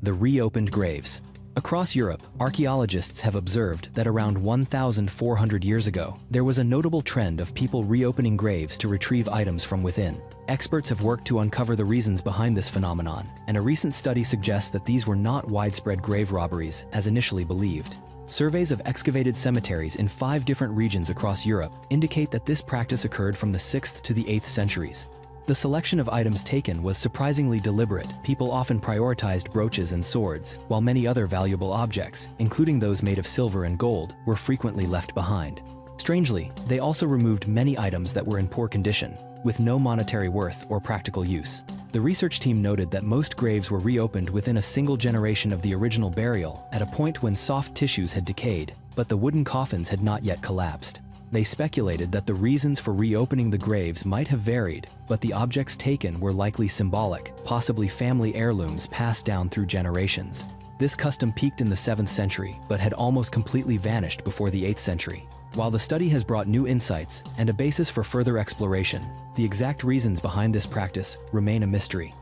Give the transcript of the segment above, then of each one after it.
The reopened graves. Across Europe, archaeologists have observed that around 1,400 years ago, there was a notable trend of people reopening graves to retrieve items from within. Experts have worked to uncover the reasons behind this phenomenon, and a recent study suggests that these were not widespread grave robberies, as initially believed. Surveys of excavated cemeteries in 5 different regions across Europe indicate that this practice occurred from the 6th to the 8th centuries. The selection of items taken was surprisingly deliberate. People often prioritized brooches and swords, while many other valuable objects, including those made of silver and gold, were frequently left behind. Strangely, they also removed many items that were in poor condition, with no monetary worth or practical use. The research team noted that most graves were reopened within a single generation of the original burial, at a point when soft tissues had decayed, but the wooden coffins had not yet collapsed. They speculated that the reasons for reopening the graves might have varied, but the objects taken were likely symbolic, possibly family heirlooms passed down through generations. This custom peaked in the 7th century, but had almost completely vanished before the 8th century. While the study has brought new insights and a basis for further exploration, the exact reasons behind this practice remain a mystery.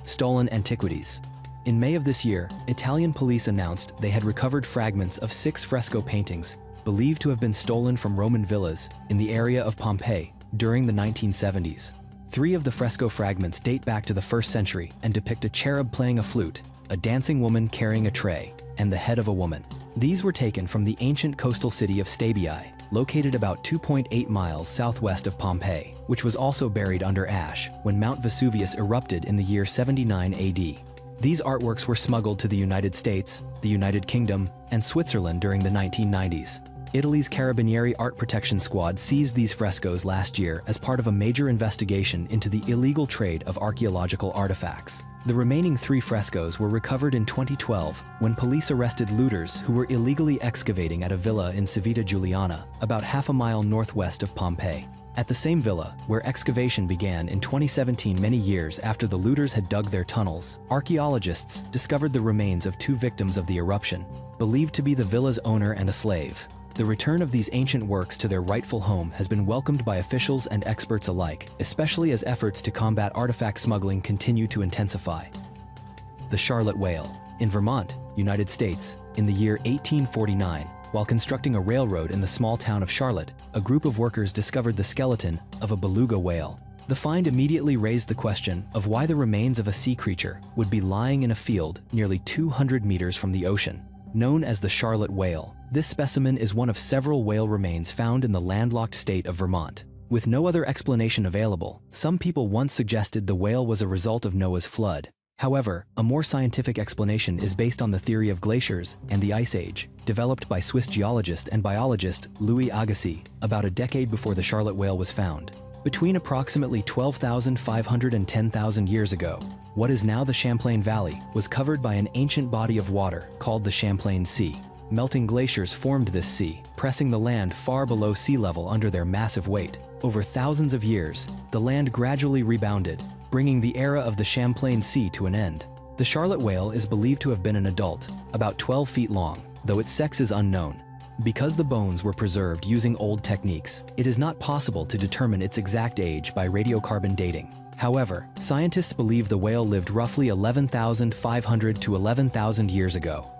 Stolen antiquities. In May of this year, Italian police announced they had recovered fragments of 6 fresco paintings believed to have been stolen from Roman villas in the area of Pompeii during the 1970s. 3 of the fresco fragments date back to the 1st century and depict a cherub playing a flute, a dancing woman carrying a tray, and the head of a woman. These were taken from the ancient coastal city of Stabiae, located about 2.8 miles southwest of Pompeii, which was also buried under ash when Mount Vesuvius erupted in the year 79 AD. These artworks were smuggled to the United States, the United Kingdom, and Switzerland during the 1990s. Italy's Carabinieri Art Protection Squad seized these frescoes last year as part of a major investigation into the illegal trade of archaeological artifacts. The remaining 3 frescoes were recovered in 2012 when police arrested looters who were illegally excavating at a villa in Civita Giuliana, about half a mile northwest of Pompeii. At the same villa, where excavation began in 2017, many years after the looters had dug their tunnels, archaeologists discovered the remains of 2 victims of the eruption, believed to be the villa's owner and a slave. The return of these ancient works to their rightful home has been welcomed by officials and experts alike, especially as efforts to combat artifact smuggling continue to intensify. The Charlotte Whale. In Vermont, United States, in the year 1849, while constructing a railroad in the small town of Charlotte, a group of workers discovered the skeleton of a beluga whale. The find immediately raised the question of why the remains of a sea creature would be lying in a field nearly 200 meters from the ocean. Known as the Charlotte whale, this specimen is one of several whale remains found in the landlocked state of Vermont. With no other explanation available, some people once suggested the whale was a result of Noah's flood. However, a more scientific explanation is based on the theory of glaciers and the Ice Age, developed by Swiss geologist and biologist Louis Agassiz about a decade before the Charlotte whale was found. Between approximately 12,500 and 10,000 years ago, what is now the Champlain Valley was covered by an ancient body of water called the Champlain Sea. Melting glaciers formed this sea, pressing the land far below sea level under their massive weight. Over thousands of years, the land gradually rebounded, bringing the era of the Champlain Sea to an end. The Charlotte whale is believed to have been an adult, about 12 feet long, though its sex is unknown. Because the bones were preserved using old techniques, it is not possible to determine its exact age by radiocarbon dating. However, scientists believe the whale lived roughly 11,500 to 11,000 years ago.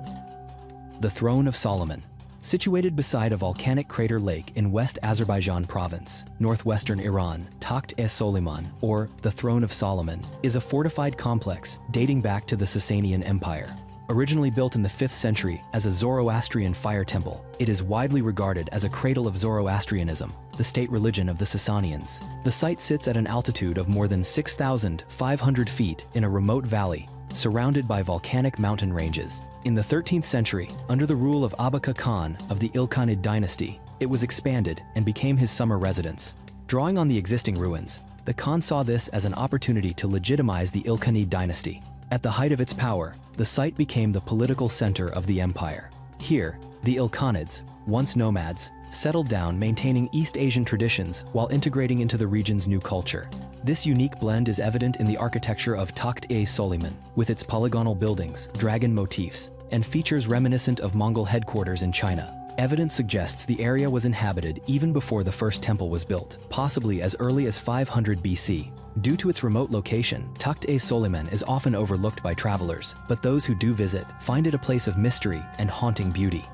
The Throne of Solomon. Situated beside a volcanic crater lake in West Azerbaijan province, northwestern Iran, Takht-e-Soliman, or the Throne of Solomon, is a fortified complex dating back to the Sasanian Empire. Originally built in the 5th century as a Zoroastrian fire temple, it is widely regarded as a cradle of Zoroastrianism, the state religion of the Sasanians. The site sits at an altitude of more than 6,500 feet in a remote valley, surrounded by volcanic mountain ranges. In the 13th century, under the rule of Abaka Khan of the Ilkhanid dynasty, it was expanded and became his summer residence. Drawing on the existing ruins, the Khan saw this as an opportunity to legitimize the Ilkhanid dynasty. At the height of its power, the site became the political center of the empire. Here, the Ilkhanids, once nomads, settled down, maintaining East Asian traditions while integrating into the region's new culture. This unique blend is evident in the architecture of Takht-e-Soliman, with its polygonal buildings, dragon motifs, and features reminiscent of Mongol headquarters in China. Evidence suggests the area was inhabited even before the first temple was built, possibly as early as 500 BC. Due to its remote location, Tukt Suleiman is often overlooked by travelers, but those who do visit find it a place of mystery and haunting beauty.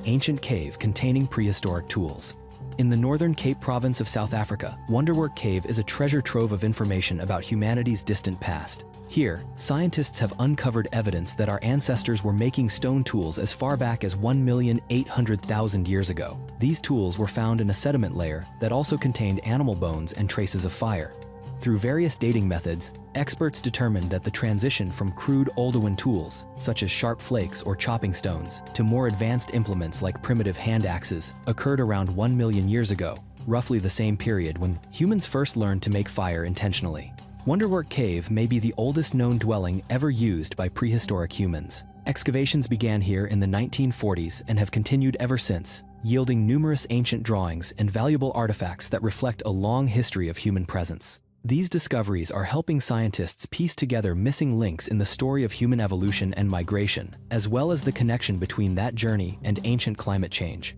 Ancient cave containing prehistoric tools. In the northern Cape Province of South Africa, Wonderwork Cave is a treasure trove of information about humanity's distant past. Here, scientists have uncovered evidence that our ancestors were making stone tools as far back as 1,800,000 years ago. These tools were found in a sediment layer that also contained animal bones and traces of fire. Through various dating methods, experts determined that the transition from crude Oldowan tools, such as sharp flakes or chopping stones, to more advanced implements like primitive hand axes, occurred around 1 million years ago, roughly the same period when humans first learned to make fire intentionally. Wonderwork Cave may be the oldest known dwelling ever used by prehistoric humans. Excavations began here in the 1940s and have continued ever since, yielding numerous ancient drawings and valuable artifacts that reflect a long history of human presence. These discoveries are helping scientists piece together missing links in the story of human evolution and migration, as well as the connection between that journey and ancient climate change.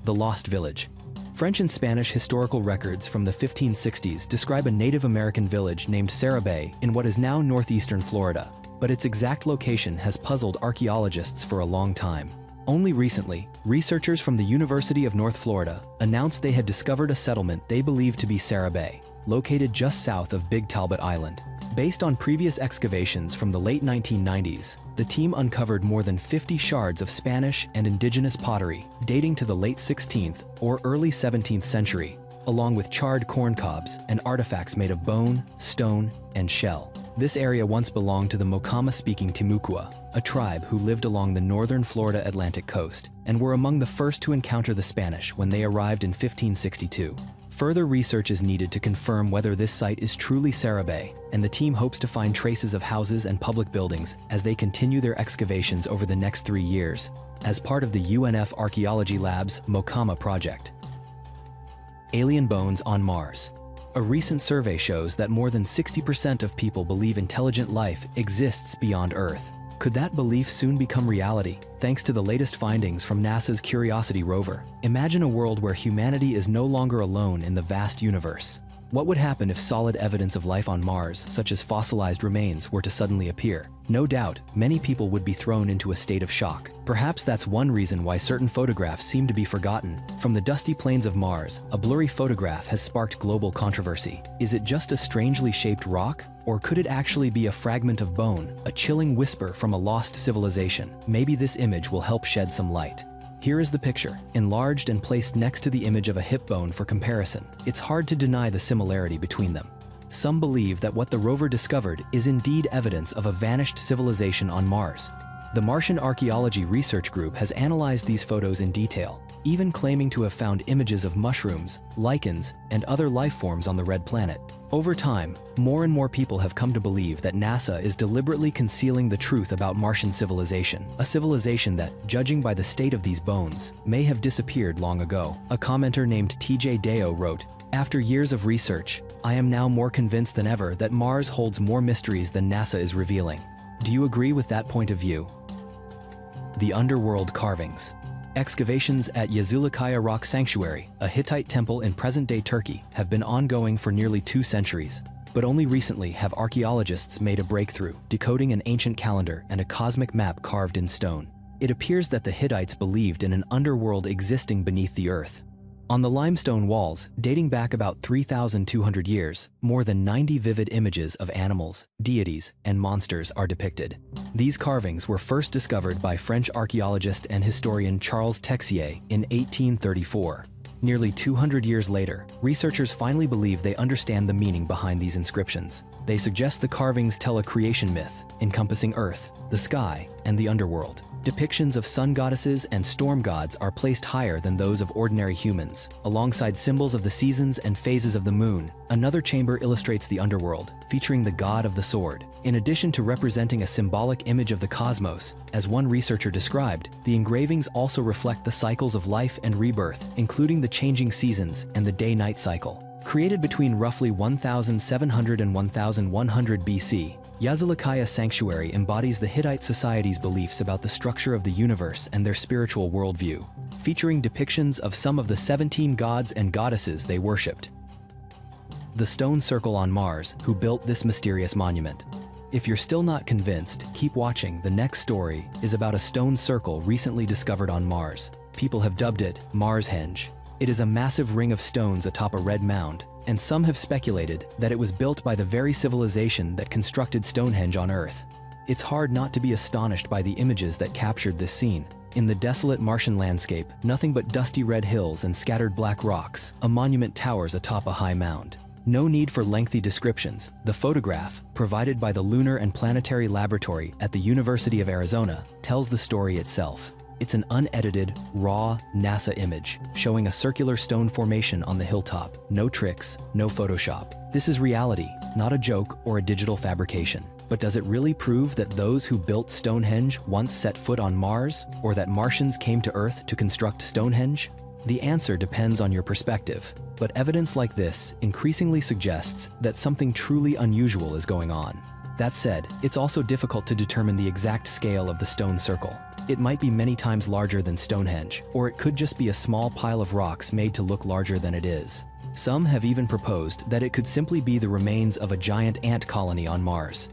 The Lost Village. French and Spanish historical records from the 1560s describe a Native American village named Sarah Bay in what is now northeastern Florida, but its exact location has puzzled archaeologists for a long time. Only recently, researchers from the University of North Florida announced they had discovered a settlement they believed to be Sarah Bay, located just south of Big Talbot Island. Based on previous excavations from the late 1990s, the team uncovered more than 50 shards of Spanish and indigenous pottery dating to the late 16th or early 17th century, along with charred corn cobs and artifacts made of bone, stone, and shell. This area once belonged to the Mokama-speaking Timucua, a tribe who lived along the northern Florida Atlantic coast and were among the first to encounter the Spanish when they arrived in 1562. Further research is needed to confirm whether this site is truly Sarah Bay, and the team hopes to find traces of houses and public buildings as they continue their excavations over the next 3 years, as part of the UNF Archaeology Lab's Mokama project. Alien bones on Mars. A recent survey shows that more than 60% of people believe intelligent life exists beyond Earth. Could that belief soon become reality, thanks to the latest findings from NASA's Curiosity rover? Imagine a world where humanity is no longer alone in the vast universe. What would happen if solid evidence of life on Mars, such as fossilized remains, were to suddenly appear? No doubt, many people would be thrown into a state of shock. Perhaps that's one reason why certain photographs seem to be forgotten. From the dusty plains of Mars, a blurry photograph has sparked global controversy. Is it just a strangely shaped rock? Or could it actually be a fragment of bone, a chilling whisper from a lost civilization? Maybe this image will help shed some light. Here is the picture, enlarged and placed next to the image of a hip bone for comparison. It's hard to deny the similarity between them. Some believe that what the rover discovered is indeed evidence of a vanished civilization on Mars. The Martian Archaeology Research Group has analyzed these photos in detail, even claiming to have found images of mushrooms, lichens, and other life forms on the red planet. Over time, more and more people have come to believe that NASA is deliberately concealing the truth about Martian civilization, a civilization that, judging by the state of these bones, may have disappeared long ago. A commenter named TJ Deo wrote, "After years of research, I am now more convinced than ever that Mars holds more mysteries than NASA is revealing." Do you agree with that point of view? The underworld carvings. Excavations at Yazilikaya Rock Sanctuary, a Hittite temple in present-day Turkey, have been ongoing for nearly 2 centuries. But only recently have archaeologists made a breakthrough, decoding an ancient calendar and a cosmic map carved in stone. It appears that the Hittites believed in an underworld existing beneath the earth. On the limestone walls, dating back about 3,200 years, more than 90 vivid images of animals, deities, and monsters are depicted. These carvings were first discovered by French archaeologist and historian Charles Texier in 1834. Nearly 200 years later, researchers finally believe they understand the meaning behind these inscriptions. They suggest the carvings tell a creation myth, encompassing Earth, the sky, and the underworld. Depictions of sun goddesses and storm gods are placed higher than those of ordinary humans, alongside symbols of the seasons and phases of the moon. Another chamber illustrates the underworld, featuring the god of the sword. In addition to representing a symbolic image of the cosmos, as one researcher described, the engravings also reflect the cycles of life and rebirth, including the changing seasons and the day-night cycle. Created between roughly 1700 and 1100 BC, Yazilikaya Sanctuary embodies the Hittite society's beliefs about the structure of the universe and their spiritual worldview, featuring depictions of some of the 17 gods and goddesses they worshipped. the stone circle on Mars, who built this mysterious monument. If you're still not convinced, keep watching. The next story is about a stone circle recently discovered on Mars. People have dubbed it Marshenge. It is a massive ring of stones atop a red mound, and some have speculated that it was built by the very civilization that constructed Stonehenge on Earth. It's hard not to be astonished by the images that captured this scene. In the desolate Martian landscape, nothing but dusty red hills and scattered black rocks, a monument towers atop a high mound. No need for lengthy descriptions. The photograph, provided by the Lunar and Planetary Laboratory at the University of Arizona, tells the story itself. It's an unedited, raw NASA image, showing a circular stone formation on the hilltop. No tricks, no Photoshop. This is reality, not a joke or a digital fabrication. But does it really prove that those who built Stonehenge once set foot on Mars, or that Martians came to Earth to construct Stonehenge? The answer depends on your perspective, but evidence like this increasingly suggests that something truly unusual is going on. That said, it's also difficult to determine the exact scale of the stone circle. It might be many times larger than Stonehenge, or it could just be a small pile of rocks made to look larger than it is. Some have even proposed that it could simply be the remains of a giant ant colony on Mars.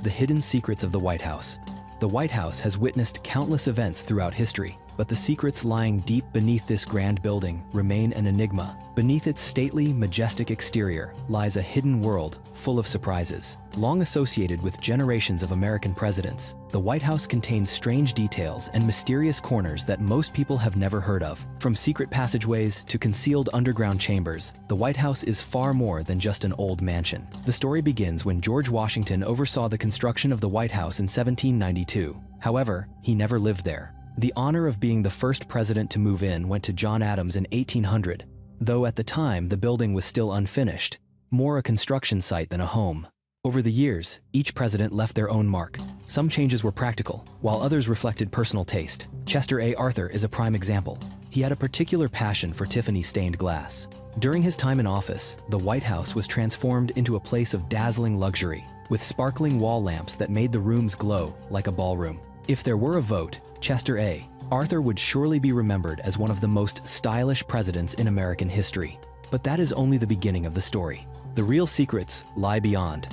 The hidden secrets of the White House. The White House has witnessed countless events throughout history, but the secrets lying deep beneath this grand building remain an enigma. Beneath its stately, majestic exterior lies a hidden world full of surprises. Long associated with generations of American presidents, the White House contains strange details and mysterious corners that most people have never heard of. From secret passageways to concealed underground chambers, the White House is far more than just an old mansion. The story begins when George Washington oversaw the construction of the White House in 1792. However, he never lived there. The honor of being the first president to move in went to John Adams in 1800, though at the time the building was still unfinished, more a construction site than a home. Over the years, each president left their own mark. Some changes were practical, while others reflected personal taste. Chester A. Arthur is a prime example. He had a particular passion for Tiffany stained glass. During his time in office, the White House was transformed into a place of dazzling luxury, with sparkling wall lamps that made the rooms glow like a ballroom. If there were a vote, Chester A. Arthur would surely be remembered as one of the most stylish presidents in American history. But that is only the beginning of the story. The real secrets lie beyond.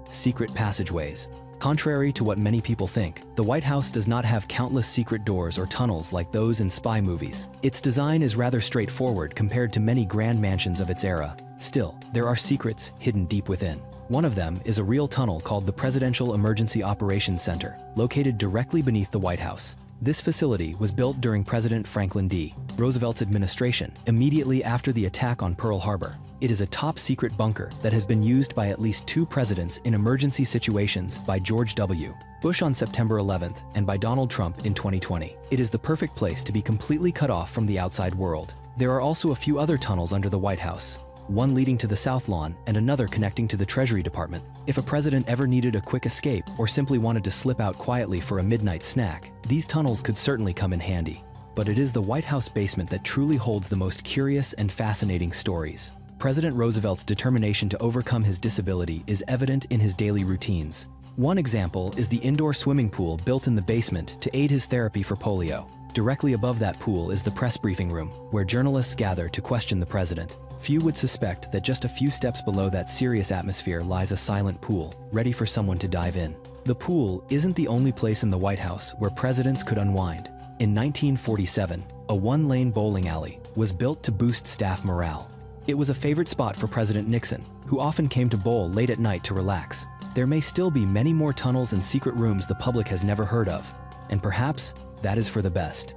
Secret passageways. Contrary to what many people think, the White House does not have countless secret doors or tunnels like those in spy movies. Its design is rather straightforward compared to many grand mansions of its era. Still, there are secrets hidden deep within. One of them is a real tunnel called the Presidential Emergency Operations Center, located directly beneath the White House. This facility was built during President Franklin D. Roosevelt's administration, immediately after the attack on Pearl Harbor. It is a top-secret bunker that has been used by at least 2 presidents in emergency situations, by George W. Bush on September 11th and by Donald Trump in 2020. It is the perfect place to be completely cut off from the outside world. There are also a few other tunnels under the White House, one leading to the South Lawn and another connecting to the Treasury Department. If a president ever needed a quick escape or simply wanted to slip out quietly for a midnight snack, these tunnels could certainly come in handy. But it is the White House basement that truly holds the most curious and fascinating stories. President Roosevelt's determination to overcome his disability is evident in his daily routines. One example is the indoor swimming pool built in the basement to aid his therapy for polio. Directly above that pool is the press briefing room, where journalists gather to question the president. Few would suspect that just a few steps below that serious atmosphere lies a silent pool, ready for someone to dive in. The pool isn't the only place in the White House where presidents could unwind. In 1947, a one-lane bowling alley was built to boost staff morale. It was a favorite spot for President Nixon, who often came to bowl late at night to relax. There may still be many more tunnels and secret rooms the public has never heard of, and perhaps that is for the best.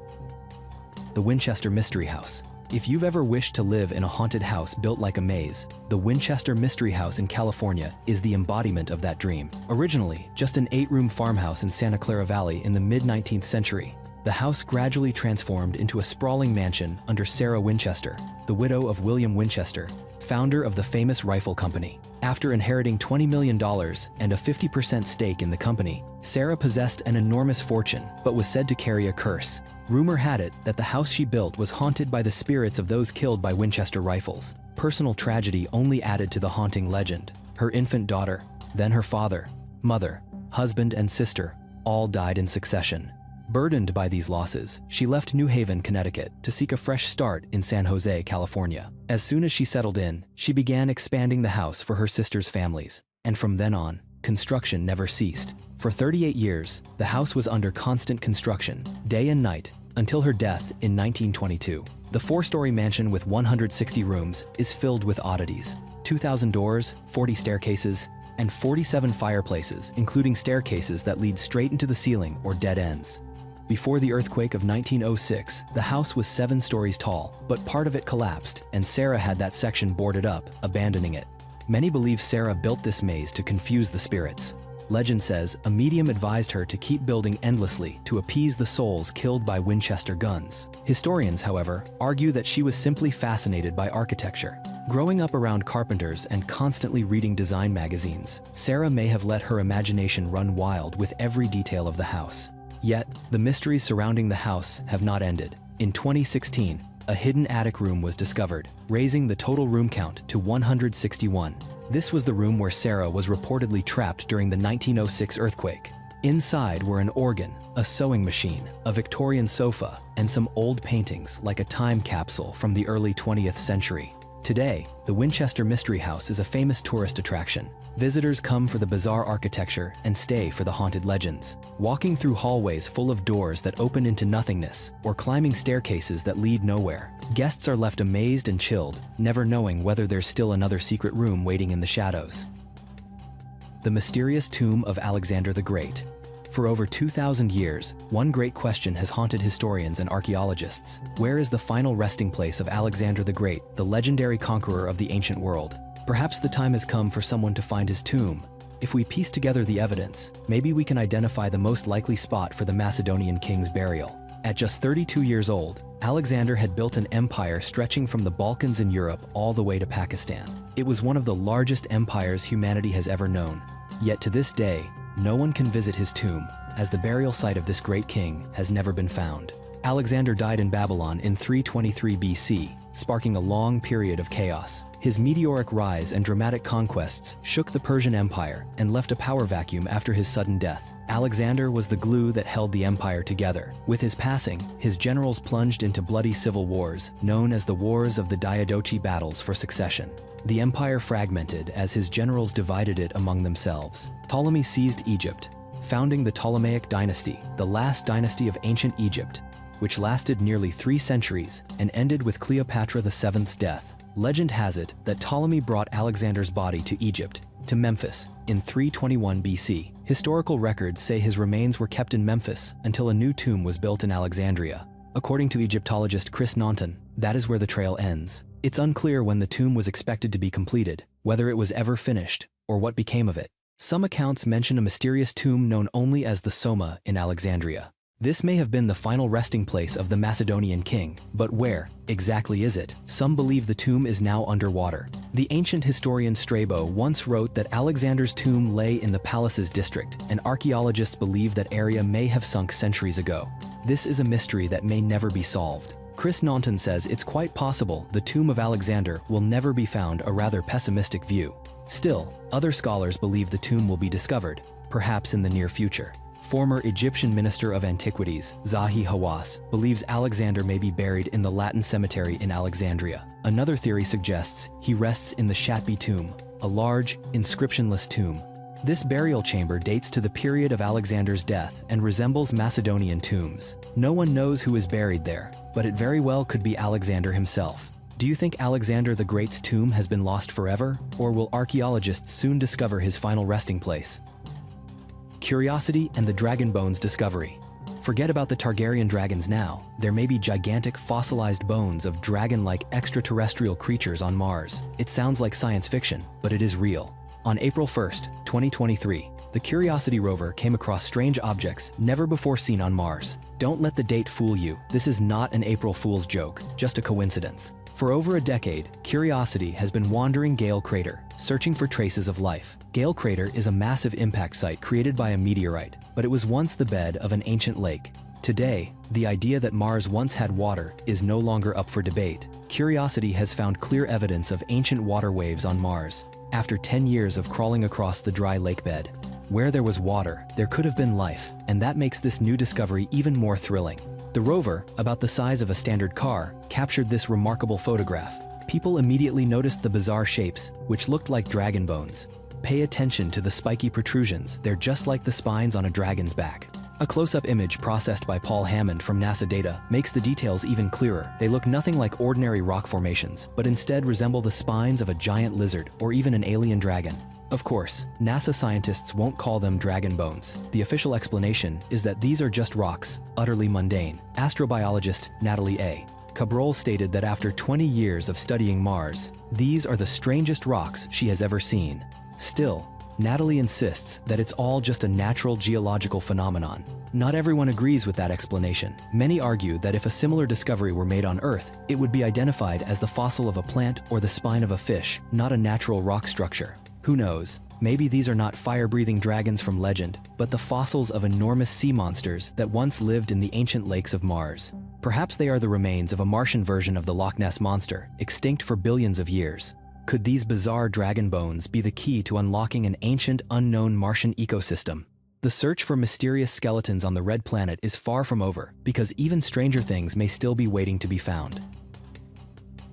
The Winchester Mystery House. If you've ever wished to live in a haunted house built like a maze, the Winchester Mystery House in California is the embodiment of that dream. Originally just an 8-room farmhouse in Santa Clara Valley in the mid-19th century, the house gradually transformed into a sprawling mansion under Sarah Winchester, the widow of William Winchester, founder of the famous rifle company. After inheriting $20 million and a 50% stake in the company, Sarah possessed an enormous fortune but was said to carry a curse. Rumor had it that the house she built was haunted by the spirits of those killed by Winchester rifles. Personal tragedy only added to the haunting legend. Her infant daughter, then her father, mother, husband, and sister all died in succession. Burdened by these losses, she left New Haven, Connecticut, to seek a fresh start in San Jose, California. As soon as she settled in, she began expanding the house for her sisters' families. And from then on, construction never ceased. For 38 years, the house was under constant construction, day and night, until her death in 1922. The 4-story mansion with 160 rooms is filled with oddities. 2,000 doors, 40 staircases, and 47 fireplaces, including staircases that lead straight into the ceiling or dead ends. Before the earthquake of 1906, the house was 7 stories tall, but part of it collapsed, and Sarah had that section boarded up, abandoning it. Many believe Sarah built this maze to confuse the spirits. Legend says a medium advised her to keep building endlessly to appease the souls killed by Winchester guns. Historians, however, argue that she was simply fascinated by architecture. Growing up around carpenters and constantly reading design magazines, Sarah may have let her imagination run wild with every detail of the house. Yet, the mysteries surrounding the house have not ended. In 2016, a hidden attic room was discovered, raising the total room count to 161. This was the room where Sarah was reportedly trapped during the 1906 earthquake. Inside were an organ, a sewing machine, a Victorian sofa, and some old paintings like a time capsule from the early 20th century. Today, the Winchester Mystery House is a famous tourist attraction. Visitors come for the bizarre architecture and stay for the haunted legends. Walking through hallways full of doors that open into nothingness or climbing staircases that lead nowhere, guests are left amazed and chilled, never knowing whether there's still another secret room waiting in the shadows. The mysterious tomb of Alexander the Great. For over 2,000 years, one great question has haunted historians and archaeologists. Where is the final resting place of Alexander the Great, the legendary conqueror of the ancient world? Perhaps the time has come for someone to find his tomb. If we piece together the evidence, maybe we can identify the most likely spot for the Macedonian king's burial. At just 32 years old, Alexander had built an empire stretching from the Balkans in Europe all the way to Pakistan. It was one of the largest empires humanity has ever known. Yet to this day, no one can visit his tomb, as the burial site of this great king has never been found. Alexander died in Babylon in 323 BC, sparking a long period of chaos. His meteoric rise and dramatic conquests shook the Persian Empire and left a power vacuum after his sudden death. Alexander was the glue that held the empire together. With his passing, his generals plunged into bloody civil wars, known as the Wars of the Diadochi battles for succession. The empire fragmented as his generals divided it among themselves. Ptolemy seized Egypt, founding the Ptolemaic dynasty, the last dynasty of ancient Egypt, which lasted nearly 3 centuries and ended with Cleopatra VII's death. Legend has it that Ptolemy brought Alexander's body to Egypt, to Memphis, in 321 BC. Historical records say his remains were kept in Memphis until a new tomb was built in Alexandria. According to Egyptologist Chris Naunton, that is where the trail ends. It's unclear when the tomb was expected to be completed, whether it was ever finished, or what became of it. Some accounts mention a mysterious tomb known only as the Soma in Alexandria. This may have been the final resting place of the Macedonian king, but where exactly is it? Some believe the tomb is now underwater. The ancient historian Strabo once wrote that Alexander's tomb lay in the palace's district, and archaeologists believe that area may have sunk centuries ago. This is a mystery that may never be solved. Chris Naunton says it's quite possible the tomb of Alexander will never be found, a rather pessimistic view. Still, other scholars believe the tomb will be discovered, perhaps in the near future. Former Egyptian Minister of Antiquities, Zahi Hawass, believes Alexander may be buried in the Latin cemetery in Alexandria. Another theory suggests he rests in the Shatbi tomb, a large, inscriptionless tomb. This burial chamber dates to the period of Alexander's death and resembles Macedonian tombs. No one knows who is buried there, but it very well could be Alexander himself. Do you think Alexander the Great's tomb has been lost forever, or will archaeologists soon discover his final resting place? Curiosity and the dragon bones discovery. Forget about the Targaryen dragons now. There may be gigantic fossilized bones of dragon-like extraterrestrial creatures on Mars. It sounds like science fiction, but it is real. On April 1st, 2023, the Curiosity rover came across strange objects never before seen on Mars. Don't let the date fool you. This is not an April Fool's joke, just a coincidence. For over a decade, Curiosity has been wandering Gale Crater, searching for traces of life. Gale Crater is a massive impact site created by a meteorite, but it was once the bed of an ancient lake. Today, the idea that Mars once had water is no longer up for debate. Curiosity has found clear evidence of ancient water waves on Mars, after 10 years of crawling across the dry lake bed. Where there was water, there could have been life, and that makes this new discovery even more thrilling. The rover, about the size of a standard car, captured this remarkable photograph. People immediately noticed the bizarre shapes, which looked like dragon bones. Pay attention to the spiky protrusions, they're just like the spines on a dragon's back. A close-up image processed by Paul Hammond from NASA data makes the details even clearer. They look nothing like ordinary rock formations, but instead resemble the spines of a giant lizard or even an alien dragon. Of course, NASA scientists won't call them dragon bones. The official explanation is that these are just rocks, utterly mundane. Astrobiologist Natalie A. Cabral stated that after 20 years of studying Mars, these are the strangest rocks she has ever seen. Still, Natalie insists that it's all just a natural geological phenomenon. Not everyone agrees with that explanation. Many argue that if a similar discovery were made on Earth, it would be identified as the fossil of a plant or the spine of a fish, not a natural rock structure. Who knows? Maybe these are not fire-breathing dragons from legend, but the fossils of enormous sea monsters that once lived in the ancient lakes of Mars. Perhaps they are the remains of a Martian version of the Loch Ness Monster, extinct for billions of years. Could these bizarre dragon bones be the key to unlocking an ancient, unknown Martian ecosystem? The search for mysterious skeletons on the Red Planet is far from over, because even stranger things may still be waiting to be found.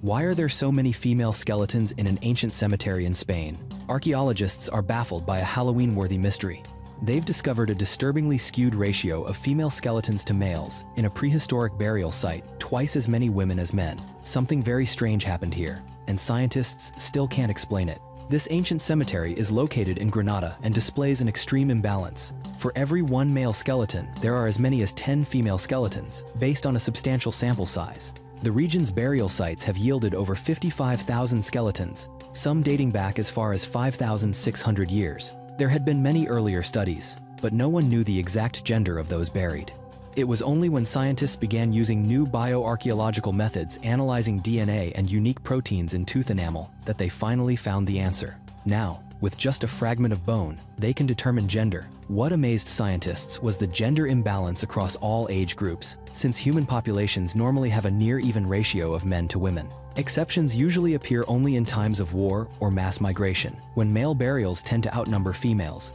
Why are there so many female skeletons in an ancient cemetery in Spain? Archaeologists are baffled by a Halloween-worthy mystery. They've discovered a disturbingly skewed ratio of female skeletons to males in a prehistoric burial site, twice as many women as men. Something very strange happened here, and scientists still can't explain it. This ancient cemetery is located in Granada and displays an extreme imbalance. For every one male skeleton, there are as many as 10 female skeletons, based on a substantial sample size. The region's burial sites have yielded over 55,000 skeletons, some dating back as far as 5,600 years. There had been many earlier studies, but no one knew the exact gender of those buried. It was only when scientists began using new bioarchaeological methods analyzing DNA and unique proteins in tooth enamel that they finally found the answer. Now, with just a fragment of bone, they can determine gender. What amazed scientists was the gender imbalance across all age groups, since human populations normally have a near-even ratio of men to women. Exceptions usually appear only in times of war or mass migration, when male burials tend to outnumber females.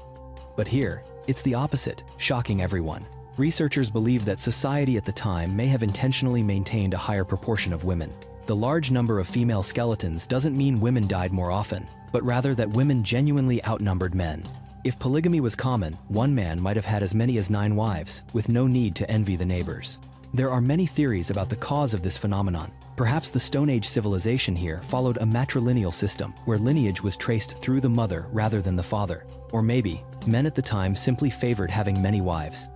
But here, it's the opposite, shocking everyone. Researchers believe that society at the time may have intentionally maintained a higher proportion of women. The large number of female skeletons doesn't mean women died more often, but rather that women genuinely outnumbered men. If polygamy was common, one man might have had as many as 9 wives, with no need to envy the neighbors. There are many theories about the cause of this phenomenon. Perhaps the Stone Age civilization here followed a matrilineal system, where lineage was traced through the mother rather than the father. Or maybe, men at the time simply favored having many wives.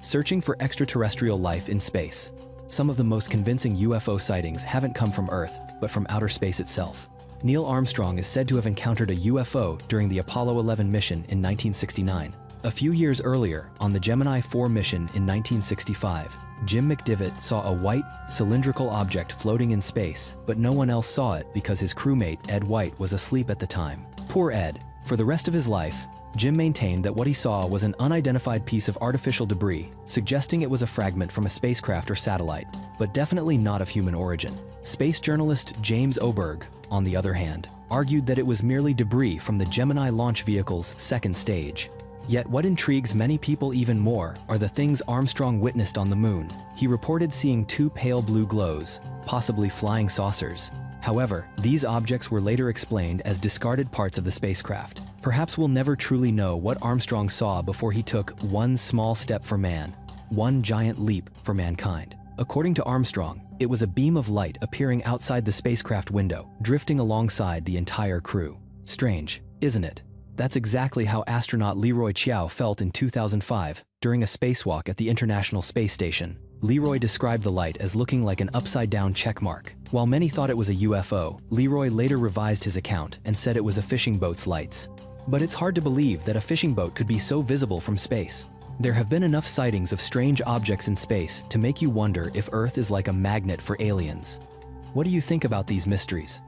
Searching for extraterrestrial life in space. Some of the most convincing UFO sightings haven't come from Earth, but from outer space itself. Neil Armstrong is said to have encountered a UFO during the Apollo 11 mission in 1969. A few years earlier, on the Gemini 4 mission in 1965, Jim McDivitt saw a white, cylindrical object floating in space, but no one else saw it because his crewmate, Ed White, was asleep at the time. Poor Ed. For the rest of his life, Jim maintained that what he saw was an unidentified piece of artificial debris, suggesting it was a fragment from a spacecraft or satellite, but definitely not of human origin. Space journalist James Oberg, on the other hand, argued that it was merely debris from the Gemini launch vehicle's second stage. Yet what intrigues many people even more are the things Armstrong witnessed on the moon. He reported seeing 2 pale blue glows, possibly flying saucers. However, these objects were later explained as discarded parts of the spacecraft. Perhaps we'll never truly know what Armstrong saw before he took one small step for man, one giant leap for mankind. According to Armstrong, it was a beam of light appearing outside the spacecraft window, drifting alongside the entire crew. Strange, isn't it? That's exactly how astronaut Leroy Chiao felt in 2005 during a spacewalk at the International Space Station. Leroy described the light as looking like an upside-down check mark. While many thought it was a UFO, Leroy later revised his account and said it was a fishing boat's lights. But it's hard to believe that a fishing boat could be so visible from space. There have been enough sightings of strange objects in space to make you wonder if Earth is like a magnet for aliens. What do you think about these mysteries?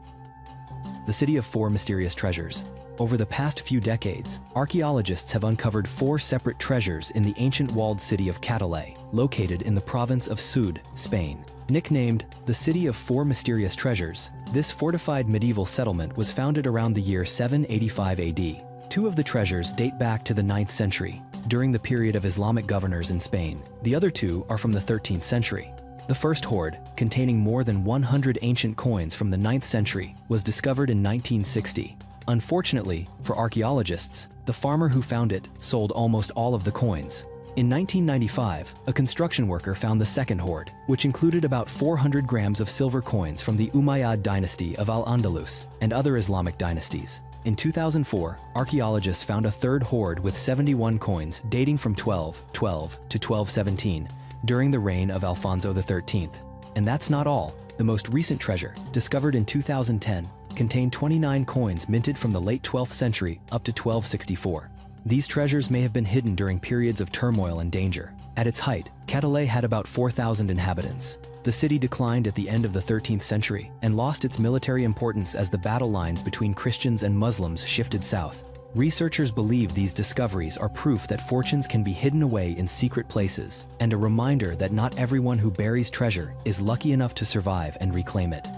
The City of 4 Mysterious Treasures. Over the past few decades, archaeologists have uncovered 4 separate treasures in the ancient walled city of Catalay, located in the province of Sud, Spain. Nicknamed the City of 4 Mysterious Treasures, this fortified medieval settlement was founded around the year 785 AD. Two of the treasures date back to the 9th century, during the period of Islamic governors in Spain. The other two are from the 13th century. The first hoard, containing more than 100 ancient coins from the 9th century, was discovered in 1960. Unfortunately, for archaeologists, the farmer who found it sold almost all of the coins. In 1995, a construction worker found the second hoard, which included about 400 grams of silver coins from the Umayyad dynasty of Al-Andalus and other Islamic dynasties. In 2004, archaeologists found a third hoard with 71 coins dating from 1212 to 1217 during the reign of Alfonso XIII. And that's not all. The most recent treasure, discovered in 2010, contained 29 coins minted from the late 12th century up to 1264. These treasures may have been hidden during periods of turmoil and danger. At its height, Catalay had about 4,000 inhabitants. The city declined at the end of the 13th century and lost its military importance as the battle lines between Christians and Muslims shifted south. Researchers believe these discoveries are proof that fortunes can be hidden away in secret places, and a reminder that not everyone who buries treasure is lucky enough to survive and reclaim it.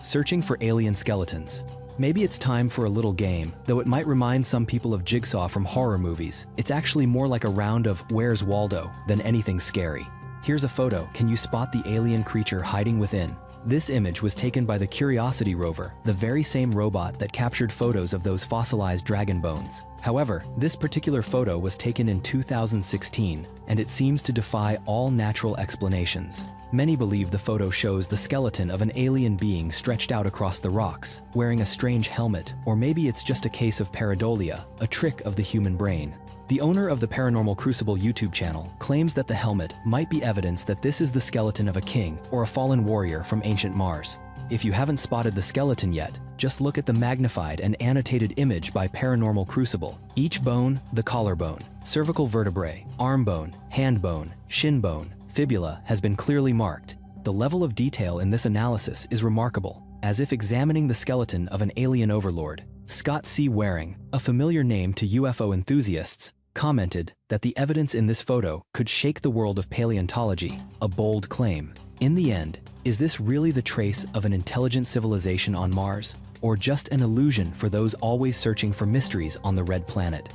Searching for alien skeletons. Maybe it's time for a little game, though it might remind some people of Jigsaw from horror movies. It's actually more like a round of Where's Waldo than anything scary. Here's a photo. Can you spot the alien creature hiding within? This image was taken by the Curiosity rover, the very same robot that captured photos of those fossilized dragon bones. However, this particular photo was taken in 2016, and it seems to defy all natural explanations. Many believe the photo shows the skeleton of an alien being stretched out across the rocks, wearing a strange helmet, or maybe it's just a case of pareidolia, a trick of the human brain. The owner of the Paranormal Crucible YouTube channel claims that the helmet might be evidence that this is the skeleton of a king or a fallen warrior from ancient Mars. If you haven't spotted the skeleton yet, just look at the magnified and annotated image by Paranormal Crucible. Each bone, the collarbone, cervical vertebrae, arm bone, hand bone, shin bone, fibula has been clearly marked. The level of detail in this analysis is remarkable, as if examining the skeleton of an alien overlord. Scott C. Waring, a familiar name to UFO enthusiasts, commented that the evidence in this photo could shake the world of paleontology, a bold claim. In the end, is this really the trace of an intelligent civilization on Mars, or just an illusion for those always searching for mysteries on the red planet?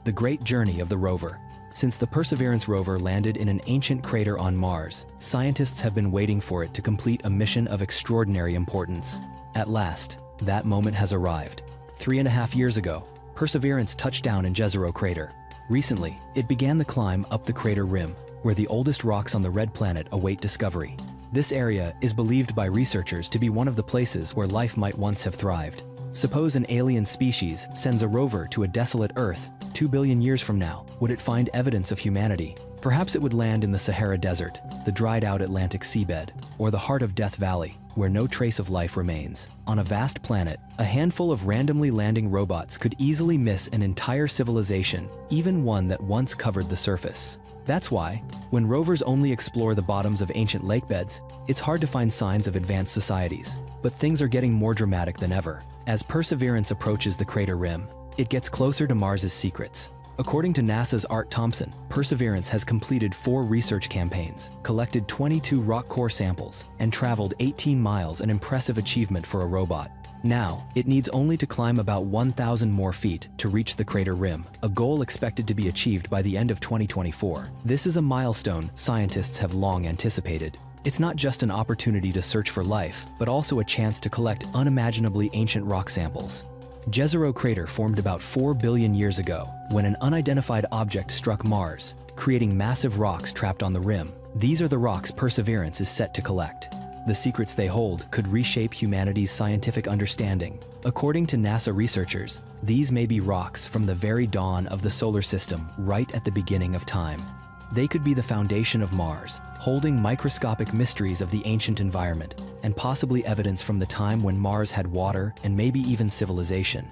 The great journey of the rover. Since the Perseverance rover landed in an ancient crater on Mars, scientists have been waiting for it to complete a mission of extraordinary importance. At last, that moment has arrived. 3.5 years ago, Perseverance touched down in Jezero crater. Recently, it began the climb up the crater rim, where the oldest rocks on the red planet await discovery. This area is believed by researchers to be one of the places where life might once have thrived. Suppose an alien species sends a rover to a desolate Earth 2 billion years from now. Would it find evidence of humanity? Perhaps it would land in the Sahara Desert, the dried-out Atlantic seabed, or the heart of Death Valley, where no trace of life remains. On a vast planet, a handful of randomly landing robots could easily miss an entire civilization, even one that once covered the surface. That's why, when rovers only explore the bottoms of ancient lakebeds, it's hard to find signs of advanced societies. But things are getting more dramatic than ever. As Perseverance approaches the crater rim, it gets closer to Mars's secrets. According to NASA's Art Thompson, Perseverance has completed 4 research campaigns, collected 22 rock core samples, and traveled 18 miles, an impressive achievement for a robot. Now, it needs only to climb about 1,000 more feet to reach the crater rim, a goal expected to be achieved by the end of 2024. This is a milestone scientists have long anticipated. It's not just an opportunity to search for life, but also a chance to collect unimaginably ancient rock samples. Jezero crater formed about 4 billion years ago, when an unidentified object struck Mars, creating massive rocks trapped on the rim. These are the rocks Perseverance is set to collect. The secrets they hold could reshape humanity's scientific understanding. According to NASA researchers, these may be rocks from the very dawn of the solar system, right at the beginning of time. They could be the foundation of Mars, holding microscopic mysteries of the ancient environment, and possibly evidence from the time when Mars had water and maybe even civilization.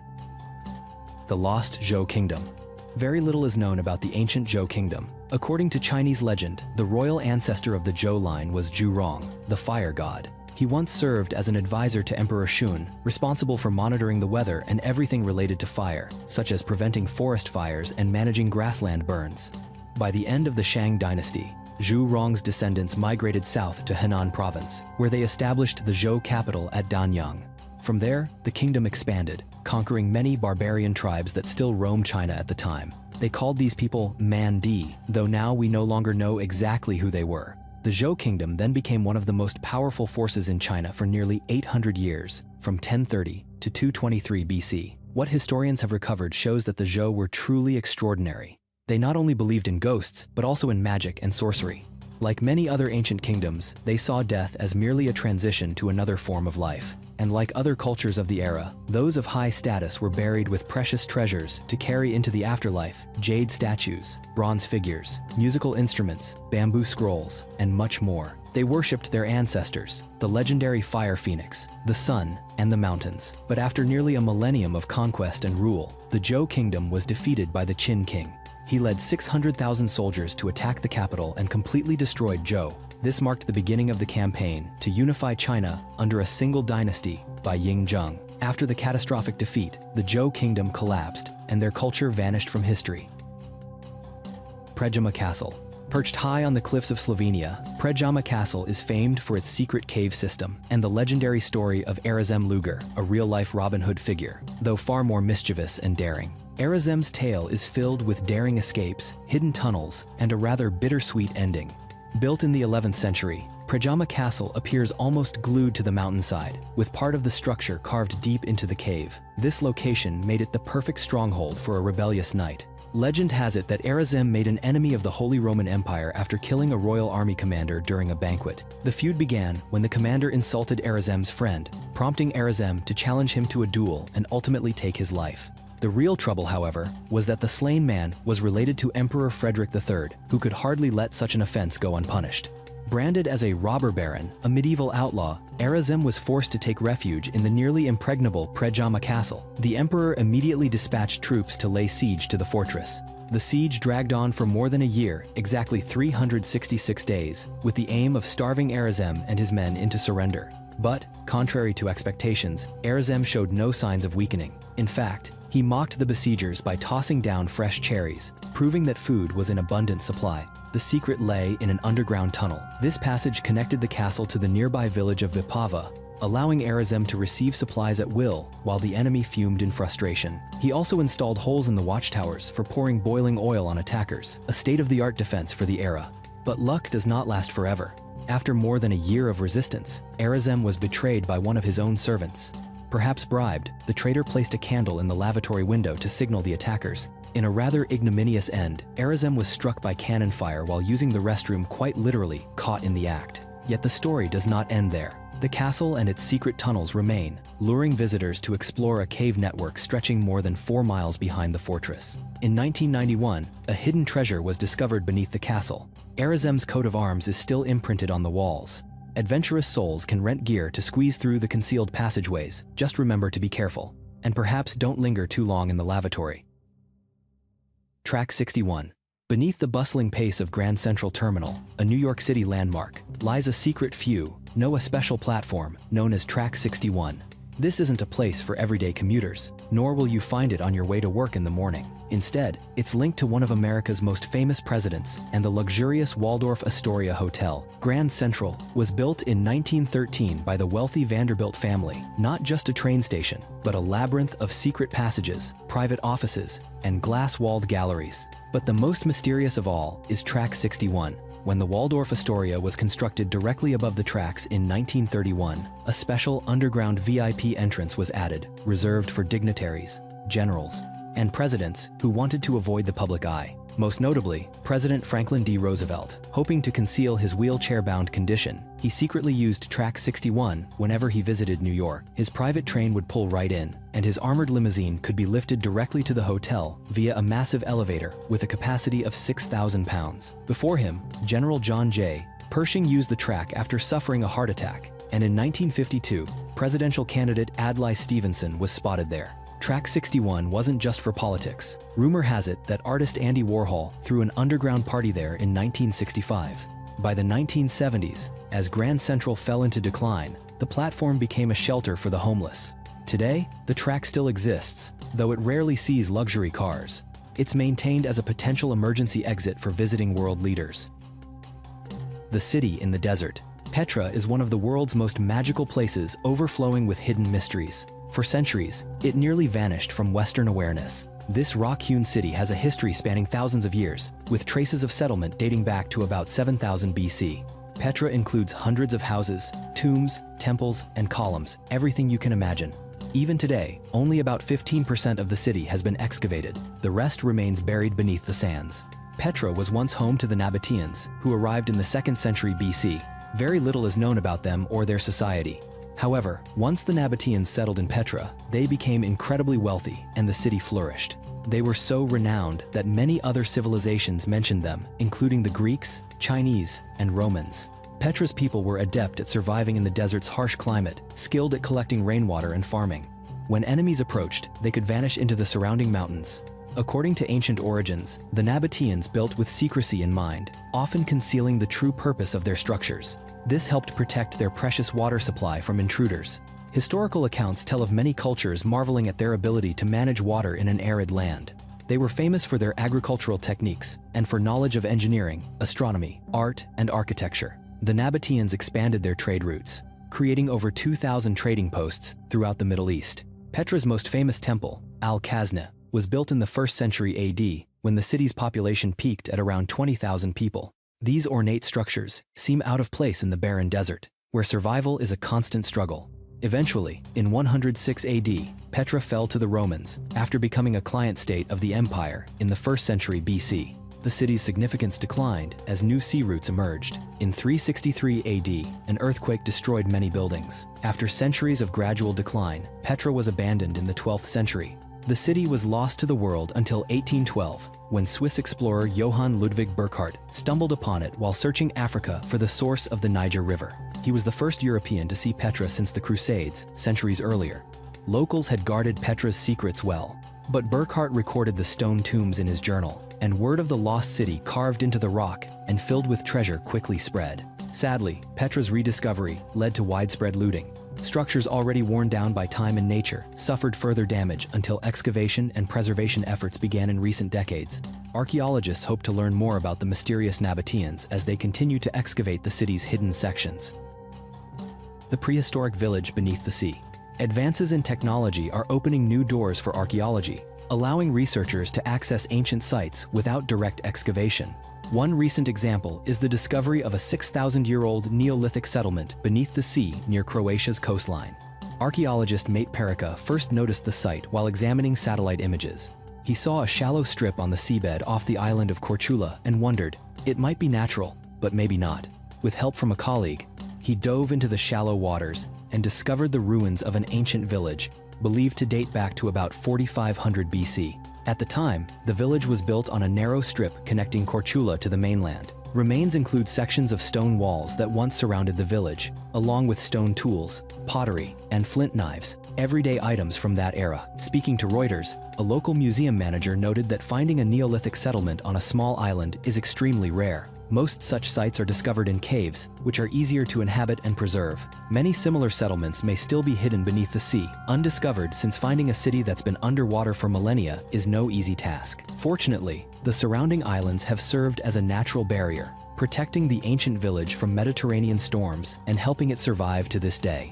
The Lost Zhou Kingdom. Very little is known about the ancient Zhou Kingdom. According to Chinese legend, the royal ancestor of the Zhou line was Zhu Rong, the fire god. He once served as an advisor to Emperor Shun, responsible for monitoring the weather and everything related to fire, such as preventing forest fires and managing grassland burns. By the end of the Shang dynasty, Zhu Rong's descendants migrated south to Henan province, where they established the Zhou capital at Danyang. From there, the kingdom expanded, conquering many barbarian tribes that still roamed China at the time. They called these people Man-di, though now we no longer know exactly who they were. The Zhou kingdom then became one of the most powerful forces in China for nearly 800 years, from 1030 to 223 BC. What historians have recovered shows that the Zhou were truly extraordinary. They not only believed in ghosts, but also in magic and sorcery. Like many other ancient kingdoms, they saw death as merely a transition to another form of life. And like other cultures of the era, those of high status were buried with precious treasures to carry into the afterlife: jade statues, bronze figures, musical instruments, bamboo scrolls, and much more. They worshipped their ancestors, the legendary fire phoenix, the sun, and the mountains. But after nearly a millennium of conquest and rule, the Zhou kingdom was defeated by the Qin king. He led 600,000 soldiers to attack the capital and completely destroyed Zhou. This marked the beginning of the campaign to unify China under a single dynasty by Ying Zheng. After the catastrophic defeat, the Zhou kingdom collapsed and their culture vanished from history. Predjama Castle. Perched high on the cliffs of Slovenia, Predjama Castle is famed for its secret cave system and the legendary story of Erazem Luger, a real-life Robin Hood figure, though far more mischievous and daring. Erazem's tale is filled with daring escapes, hidden tunnels, and a rather bittersweet ending. Built in the 11th century, Predjama Castle appears almost glued to the mountainside, with part of the structure carved deep into the cave. This location made it the perfect stronghold for a rebellious knight. Legend has it that Erazem made an enemy of the Holy Roman Empire after killing a royal army commander during a banquet. The feud began when the commander insulted Erazem's friend, prompting Erazem to challenge him to a duel and ultimately take his life. The real trouble, however, was that the slain man was related to Emperor Frederick III, who could hardly let such an offense go unpunished. Branded as a robber baron, a medieval outlaw, Erazem was forced to take refuge in the nearly impregnable Predjama Castle. The emperor immediately dispatched troops to lay siege to the fortress. The siege dragged on for more than a year, exactly 366 days, with the aim of starving Erazem and his men into surrender. But, contrary to expectations, Erazem showed no signs of weakening. In fact, he mocked the besiegers by tossing down fresh cherries, proving that food was in abundant supply. The secret lay in an underground tunnel. This passage connected the castle to the nearby village of Vipava, allowing Erazem to receive supplies at will while the enemy fumed in frustration. He also installed holes in the watchtowers for pouring boiling oil on attackers, a state-of-the-art defense for the era. But luck does not last forever. After more than a year of resistance, Erazem was betrayed by one of his own servants. Perhaps bribed, the traitor placed a candle in the lavatory window to signal the attackers. In a rather ignominious end, Erazem was struck by cannon fire while using the restroom, quite literally caught in the act. Yet the story does not end there. The castle and its secret tunnels remain, luring visitors to explore a cave network stretching more than 4 miles behind the fortress. In 1991, a hidden treasure was discovered beneath the castle. Erazem's coat of arms is still imprinted on the walls. Adventurous souls can rent gear to squeeze through the concealed passageways. Just remember to be careful. And perhaps don't linger too long in the lavatory. Track 61. Beneath the bustling pace of Grand Central Terminal, a New York City landmark, lies a secret few, a special platform, known as Track 61. This isn't a place for everyday commuters, nor will you find it on your way to work in the morning. Instead, it's linked to one of America's most famous presidents and the luxurious Waldorf Astoria Hotel. Grand Central was built in 1913 by the wealthy Vanderbilt family, not just a train station, but a labyrinth of secret passages, private offices, and glass-walled galleries. But the most mysterious of all is Track 61. When the Waldorf Astoria was constructed directly above the tracks in 1931, a special underground VIP entrance was added, reserved for dignitaries, generals, and presidents who wanted to avoid the public eye. Most notably, President Franklin D. Roosevelt. Hoping to conceal his wheelchair-bound condition, he secretly used Track 61 whenever he visited New York. His private train would pull right in, and his armored limousine could be lifted directly to the hotel via a massive elevator with a capacity of 6,000 pounds. Before him, General John J. Pershing used the track after suffering a heart attack, and in 1952, presidential candidate Adlai Stevenson was spotted there. Track 61 wasn't just for politics. Rumor has it that artist Andy Warhol threw an underground party there in 1965. By the 1970s, as Grand Central fell into decline, the platform became a shelter for the homeless. Today, the track still exists, though it rarely sees luxury cars. It's maintained as a potential emergency exit for visiting world leaders. The city in the desert. Petra is one of the world's most magical places, overflowing with hidden mysteries. For centuries, it nearly vanished from Western awareness. This rock-hewn city has a history spanning thousands of years, with traces of settlement dating back to about 7000 BC. Petra includes hundreds of houses, tombs, temples, and columns, everything you can imagine. Even today, only about 15% of the city has been excavated. The rest remains buried beneath the sands. Petra was once home to the Nabateans, who arrived in the 2nd century BC. Very little is known about them or their society. However, once the Nabateans settled in Petra, they became incredibly wealthy and the city flourished. They were so renowned that many other civilizations mentioned them, including the Greeks, Chinese, and Romans. Petra's people were adept at surviving in the desert's harsh climate, skilled at collecting rainwater and farming. When enemies approached, they could vanish into the surrounding mountains. According to ancient origins, the Nabateans built with secrecy in mind, often concealing the true purpose of their structures. This helped protect their precious water supply from intruders. Historical accounts tell of many cultures marveling at their ability to manage water in an arid land. They were famous for their agricultural techniques and for knowledge of engineering, astronomy, art, and architecture. The Nabateans expanded their trade routes, creating over 2,000 trading posts throughout the Middle East. Petra's most famous temple, Al-Kazna, was built in the 1st century AD, when the city's population peaked at around 20,000 people. These ornate structures seem out of place in the barren desert, where survival is a constant struggle. Eventually, in 106 AD, Petra fell to the Romans after becoming a client state of the empire in the 1st century BC. The city's significance declined as new sea routes emerged. In 363 AD, an earthquake destroyed many buildings. After centuries of gradual decline, Petra was abandoned in the 12th century. The city was lost to the world until 1812, when Swiss explorer Johann Ludwig Burckhardt stumbled upon it while searching Africa for the source of the Niger River. He was the first European to see Petra since the Crusades, centuries earlier. Locals had guarded Petra's secrets well, but Burckhardt recorded the stone tombs in his journal, and word of the lost city carved into the rock and filled with treasure quickly spread. Sadly, Petra's rediscovery led to widespread looting. Structures already worn down by time and nature suffered further damage until excavation and preservation efforts began in recent decades. Archaeologists hope to learn more about the mysterious Nabateans as they continue to excavate the city's hidden sections. The prehistoric village beneath the sea. Advances in technology are opening new doors for archaeology, allowing researchers to access ancient sites without direct excavation. One recent example is the discovery of a 6,000-year-old Neolithic settlement beneath the sea near Croatia's coastline. Archaeologist Mate Perica first noticed the site while examining satellite images. He saw a shallow strip on the seabed off the island of Korčula and wondered, it might be natural, but maybe not. With help from a colleague, he dove into the shallow waters and discovered the ruins of an ancient village, believed to date back to about 4500 BC. At the time, the village was built on a narrow strip connecting Korčula to the mainland. Remains include sections of stone walls that once surrounded the village, along with stone tools, pottery, and flint knives, everyday items from that era. Speaking to Reuters, a local museum manager noted that finding a Neolithic settlement on a small island is extremely rare. Most such sites are discovered in caves, which are easier to inhabit and preserve. Many similar settlements may still be hidden beneath the sea, undiscovered, since finding a city that's been underwater for millennia is no easy task. Fortunately, the surrounding islands have served as a natural barrier, protecting the ancient village from Mediterranean storms and helping it survive to this day.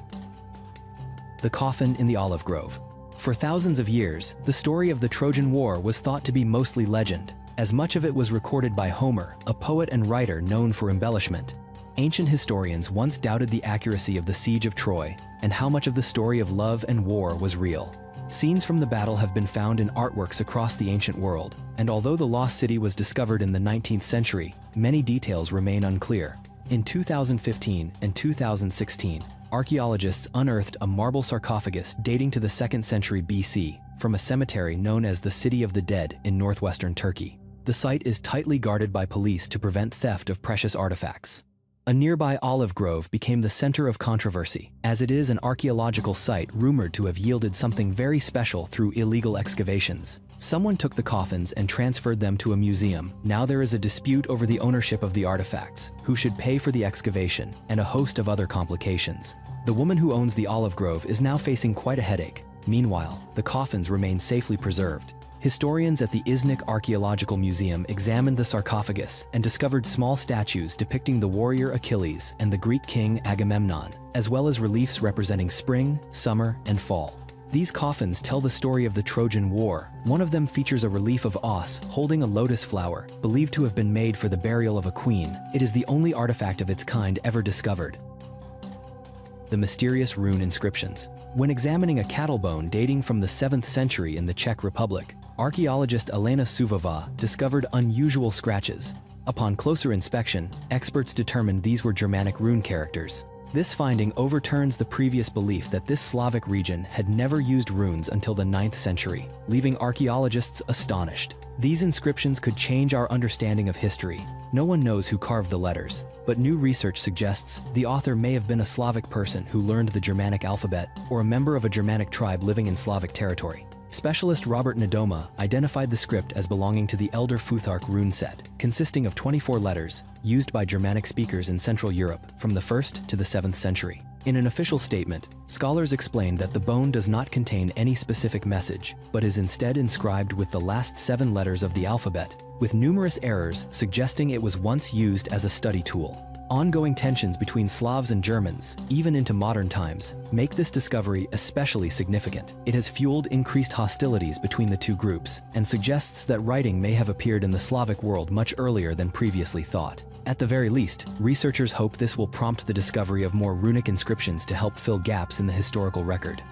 The coffin in the olive grove. For thousands of years, the story of the Trojan War was thought to be mostly legend, as much of it was recorded by Homer, a poet and writer known for embellishment. Ancient historians once doubted the accuracy of the siege of Troy and how much of the story of love and war was real. Scenes from the battle have been found in artworks across the ancient world, and although the lost city was discovered in the 19th century, many details remain unclear. In 2015 and 2016, archaeologists unearthed a marble sarcophagus dating to the 2nd century BC from a cemetery known as the City of the Dead in northwestern Turkey. The site is tightly guarded by police to prevent theft of precious artifacts. A nearby olive grove became the center of controversy, as it is an archaeological site rumored to have yielded something very special through illegal excavations. Someone took the coffins and transferred them to a museum. Now there is a dispute over the ownership of the artifacts, who should pay for the excavation, and a host of other complications. The woman who owns the olive grove is now facing quite a headache. Meanwhile, the coffins remain safely preserved. Historians at the Iznik Archaeological Museum examined the sarcophagus and discovered small statues depicting the warrior Achilles and the Greek king Agamemnon, as well as reliefs representing spring, summer, and fall. These coffins tell the story of the Trojan War. One of them features a relief of Os holding a lotus flower, believed to have been made for the burial of a queen. It is the only artifact of its kind ever discovered. The mysterious rune inscriptions. When examining a cattle bone dating from the 7th century in the Czech Republic, archaeologist Elena Suvová discovered unusual scratches. Upon closer inspection, experts determined these were Germanic rune characters. This finding overturns the previous belief that this Slavic region had never used runes until the 9th century, leaving archaeologists astonished. These inscriptions could change our understanding of history. No one knows who carved the letters, but new research suggests the author may have been a Slavic person who learned the Germanic alphabet or a member of a Germanic tribe living in Slavic territory. Specialist Robert Nadoma identified the script as belonging to the Elder Futhark rune set, consisting of 24 letters, used by Germanic speakers in Central Europe from the 1st to the 7th century. In an official statement, scholars explained that the bone does not contain any specific message, but is instead inscribed with the last 7 letters of the alphabet, with numerous errors suggesting it was once used as a study tool. Ongoing tensions between Slavs and Germans, even into modern times, make this discovery especially significant. It has fueled increased hostilities between the two groups and suggests that writing may have appeared in the Slavic world much earlier than previously thought. At the very least, researchers hope this will prompt the discovery of more runic inscriptions to help fill gaps in the historical record.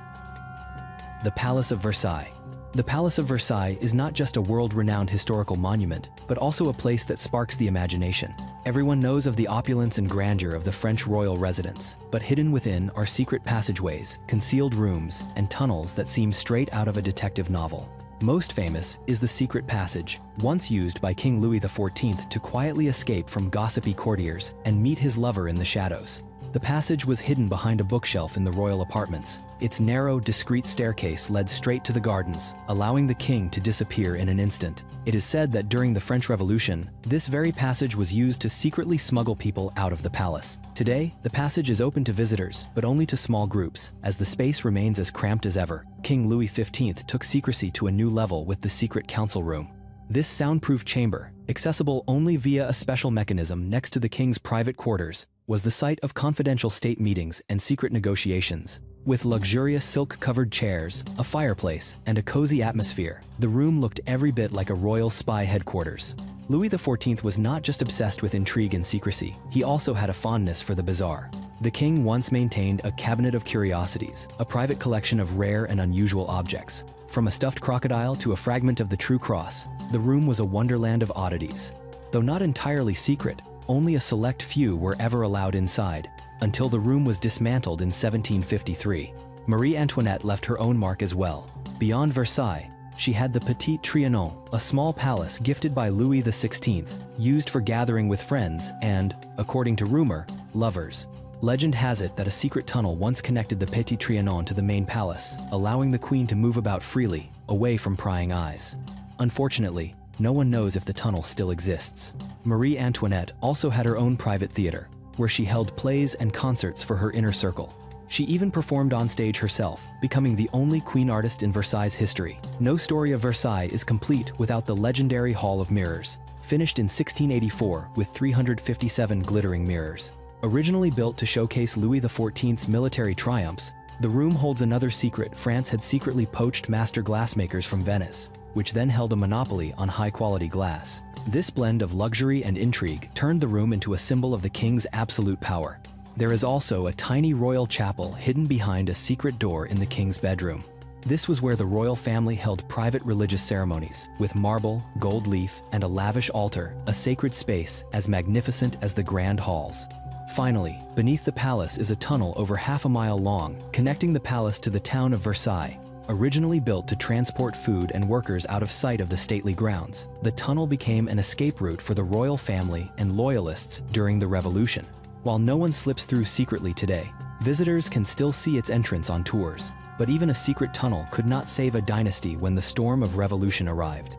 The Palace of Versailles. The Palace of Versailles is not just a world-renowned historical monument, but also a place that sparks the imagination. Everyone knows of the opulence and grandeur of the French royal residence, but hidden within are secret passageways, concealed rooms, and tunnels that seem straight out of a detective novel. Most famous is the secret passage, once used by King Louis XIV to quietly escape from gossipy courtiers and meet his lover in the shadows. The passage was hidden behind a bookshelf in the royal apartments. Its narrow, discreet staircase led straight to the gardens, allowing the king to disappear in an instant. It is said that during the French Revolution, this very passage was used to secretly smuggle people out of the palace. Today, the passage is open to visitors, but only to small groups, as the space remains as cramped as ever. King Louis XV took secrecy to a new level with the secret council room. This soundproof chamber, accessible only via a special mechanism next to the king's private quarters, was the site of confidential state meetings and secret negotiations. With luxurious silk-covered chairs, a fireplace, and a cozy atmosphere, the room looked every bit like a royal spy headquarters. Louis XIV was not just obsessed with intrigue and secrecy, he also had a fondness for the bizarre. The king once maintained a cabinet of curiosities, a private collection of rare and unusual objects. From a stuffed crocodile to a fragment of the True Cross, the room was a wonderland of oddities. Though not entirely secret, only a select few were ever allowed inside, until the room was dismantled in 1753. Marie Antoinette left her own mark as well. Beyond Versailles, she had the Petit Trianon, a small palace gifted by Louis XVI, used for gathering with friends and, according to rumor, lovers. Legend has it that a secret tunnel once connected the Petit Trianon to the main palace, allowing the queen to move about freely, away from prying eyes. Unfortunately, no one knows if the tunnel still exists. Marie Antoinette also had her own private theater, where she held plays and concerts for her inner circle. She even performed on stage herself, becoming the only queen artist in Versailles' history. No story of Versailles is complete without the legendary Hall of Mirrors, finished in 1684 with 357 glittering mirrors. Originally built to showcase Louis XIV's military triumphs, the room holds another secret. France had secretly poached master glassmakers from Venice, which then held a monopoly on high-quality glass. This blend of luxury and intrigue turned the room into a symbol of the king's absolute power. There is also a tiny royal chapel hidden behind a secret door in the king's bedroom. This was where the royal family held private religious ceremonies, with marble, gold leaf, and a lavish altar, a sacred space as magnificent as the grand halls. Finally, beneath the palace is a tunnel over half a mile long, connecting the palace to the town of Versailles. Originally built to transport food and workers out of sight of the stately grounds, the tunnel became an escape route for the royal family and loyalists during the Revolution. While no one slips through secretly today, visitors can still see its entrance on tours. But even a secret tunnel could not save a dynasty when the storm of revolution arrived.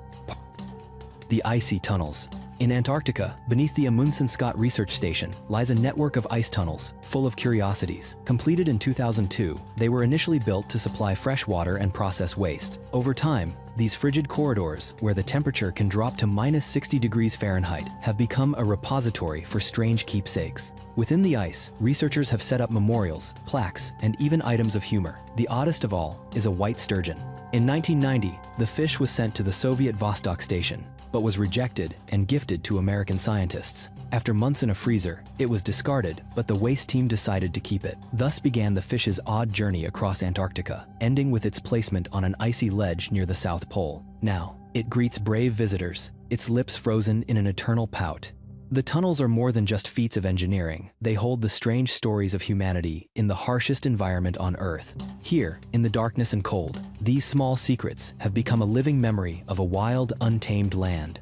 The icy tunnels. In Antarctica, beneath the Amundsen Scott Research Station, lies a network of ice tunnels, full of curiosities. Completed in 2002, they were initially built to supply fresh water and process waste. Over time, these frigid corridors, where the temperature can drop to -60 degrees Fahrenheit, have become a repository for strange keepsakes. Within the ice, researchers have set up memorials, plaques, and even items of humor. The oddest of all is a white sturgeon. In 1990, the fish was sent to the Soviet Vostok station, but was rejected and gifted to American scientists. After months in a freezer, it was discarded, but the waste team decided to keep it. Thus began the fish's odd journey across Antarctica, ending with its placement on an icy ledge near the South Pole. Now, it greets brave visitors, its lips frozen in an eternal pout. The tunnels are more than just feats of engineering. They hold the strange stories of humanity in the harshest environment on Earth. Here, in the darkness and cold, these small secrets have become a living memory of a wild, untamed land.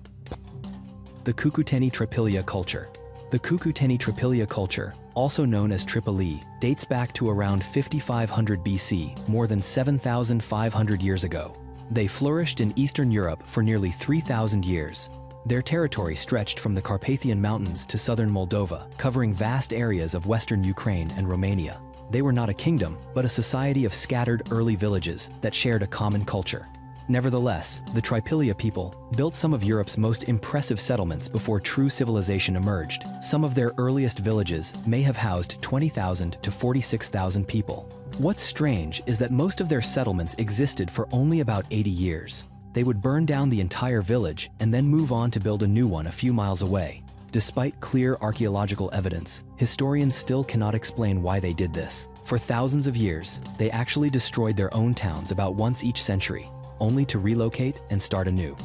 The Cucuteni Tripilia culture. The Cucuteni Tripilia culture, also known as Tripoli, dates back to around 5500 BC, more than 7,500 years ago. They flourished in Eastern Europe for nearly 3,000 years. Their territory stretched from the Carpathian Mountains to southern Moldova, covering vast areas of western Ukraine and Romania. They were not a kingdom, but a society of scattered early villages that shared a common culture. Nevertheless, the Tripilia people built some of Europe's most impressive settlements before true civilization emerged. Some of their earliest villages may have housed 20,000 to 46,000 people. What's strange is that most of their settlements existed for only about 80 years. They would burn down the entire village and then move on to build a new one a few miles away. Despite clear archaeological evidence, historians still cannot explain why they did this. For thousands of years, they actually destroyed their own towns about once each century, only to relocate and start anew.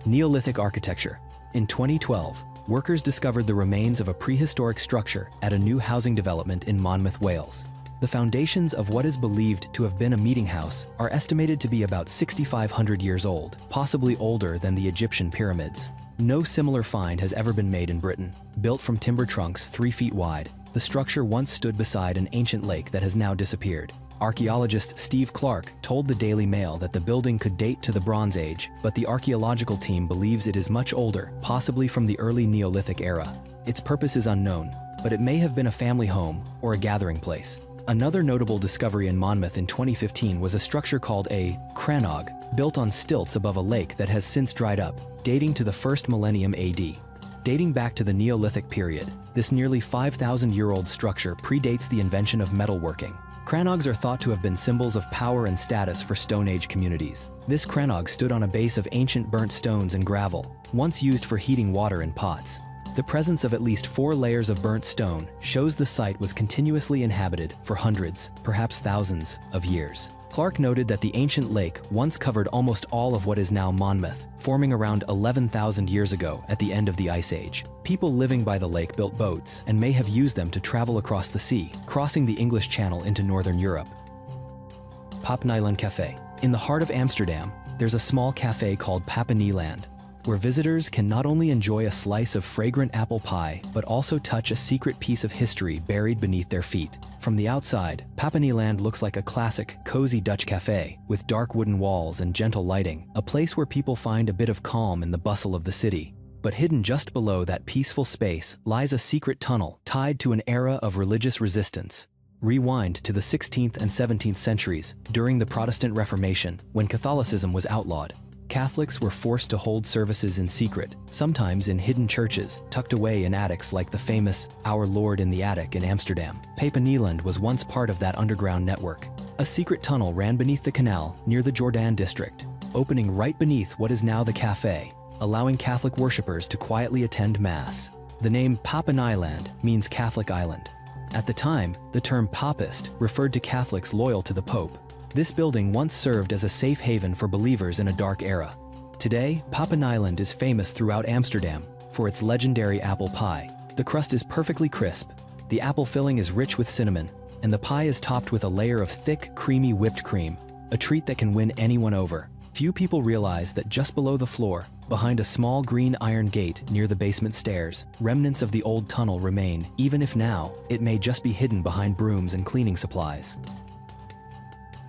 Neolithic architecture. In 2012, workers discovered the remains of a prehistoric structure at a new housing development in Monmouth, Wales. The foundations of what is believed to have been a meeting house are estimated to be about 6,500 years old, possibly older than the Egyptian pyramids. No similar find has ever been made in Britain. Built from timber trunks 3 feet wide, the structure once stood beside an ancient lake that has now disappeared. Archaeologist Steve Clark told the Daily Mail that the building could date to the Bronze Age, but the archaeological team believes it is much older, possibly from the early Neolithic era. Its purpose is unknown, but it may have been a family home or a gathering place. Another notable discovery in Monmouth in 2015 was a structure called a crannog, built on stilts above a lake that has since dried up, dating to the 1st millennium AD. Dating back to the Neolithic period, this nearly 5,000-year-old structure predates the invention of metalworking. Crannogs are thought to have been symbols of power and status for Stone Age communities. This crannog stood on a base of ancient burnt stones and gravel, once used for heating water in pots. The presence of at least 4 layers of burnt stone shows the site was continuously inhabited for hundreds, perhaps thousands, of years. Clark noted that the ancient lake once covered almost all of what is now Monmouth, forming around 11,000 years ago at the end of the Ice Age. People living by the lake built boats and may have used them to travel across the sea, crossing the English Channel into northern Europe. Papeniland Café. In the heart of Amsterdam, there's a small cafe called Papeniland, where visitors can not only enjoy a slice of fragrant apple pie, but also touch a secret piece of history buried beneath their feet. From the outside, Papeniland looks like a classic, cozy Dutch cafe, with dark wooden walls and gentle lighting, a place where people find a bit of calm in the bustle of the city. But hidden just below that peaceful space lies a secret tunnel tied to an era of religious resistance. Rewind to the 16th and 17th centuries, during the Protestant Reformation, when Catholicism was outlawed. Catholics were forced to hold services in secret, sometimes in hidden churches, tucked away in attics like the famous Our Lord in the Attic in Amsterdam. Papeniland was once part of that underground network. A secret tunnel ran beneath the canal near the Jordan district, opening right beneath what is now the cafe, allowing Catholic worshippers to quietly attend Mass. The name Papeniland means Catholic Island. At the time, the term Papist referred to Catholics loyal to the Pope. This building once served as a safe haven for believers in a dark era. Today, Papeniland is famous throughout Amsterdam for its legendary apple pie. The crust is perfectly crisp, the apple filling is rich with cinnamon, and the pie is topped with a layer of thick, creamy whipped cream, a treat that can win anyone over. Few people realize that just below the floor, behind a small green iron gate near the basement stairs, remnants of the old tunnel remain, even if now, it may just be hidden behind brooms and cleaning supplies.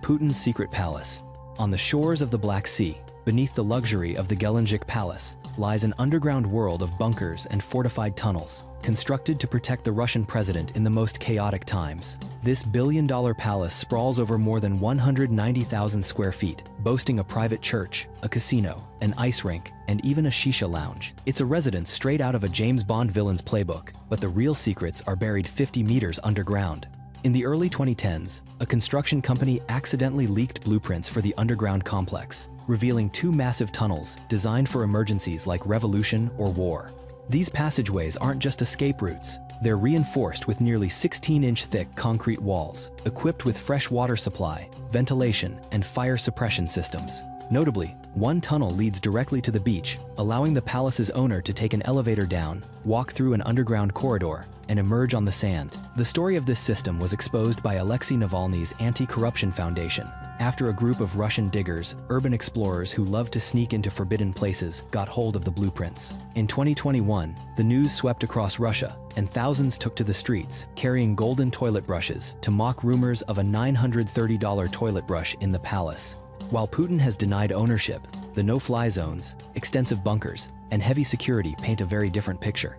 Putin's secret palace. On the shores of the Black Sea, beneath the luxury of the Gelendzhik Palace, lies an underground world of bunkers and fortified tunnels, constructed to protect the Russian president in the most chaotic times. This billion-dollar palace sprawls over more than 190,000 square feet, boasting a private church, a casino, an ice rink, and even a shisha lounge. It's a residence straight out of a James Bond villain's playbook, but the real secrets are buried 50 meters underground. In the early 2010s, a construction company accidentally leaked blueprints for the underground complex, revealing 2 massive tunnels designed for emergencies like revolution or war. These passageways aren't just escape routes. They're reinforced with nearly 16-inch thick concrete walls, equipped with fresh water supply, ventilation, and fire suppression systems. Notably, one tunnel leads directly to the beach, allowing the palace's owner to take an elevator down, walk through an underground corridor, and emerge on the sand. The story of this system was exposed by Alexei Navalny's Anti-Corruption Foundation, after a group of Russian diggers, urban explorers who loved to sneak into forbidden places, got hold of the blueprints. In 2021, the news swept across Russia, and thousands took to the streets, carrying golden toilet brushes to mock rumors of a $930 toilet brush in the palace. While Putin has denied ownership, the no-fly zones, extensive bunkers, and heavy security paint a very different picture.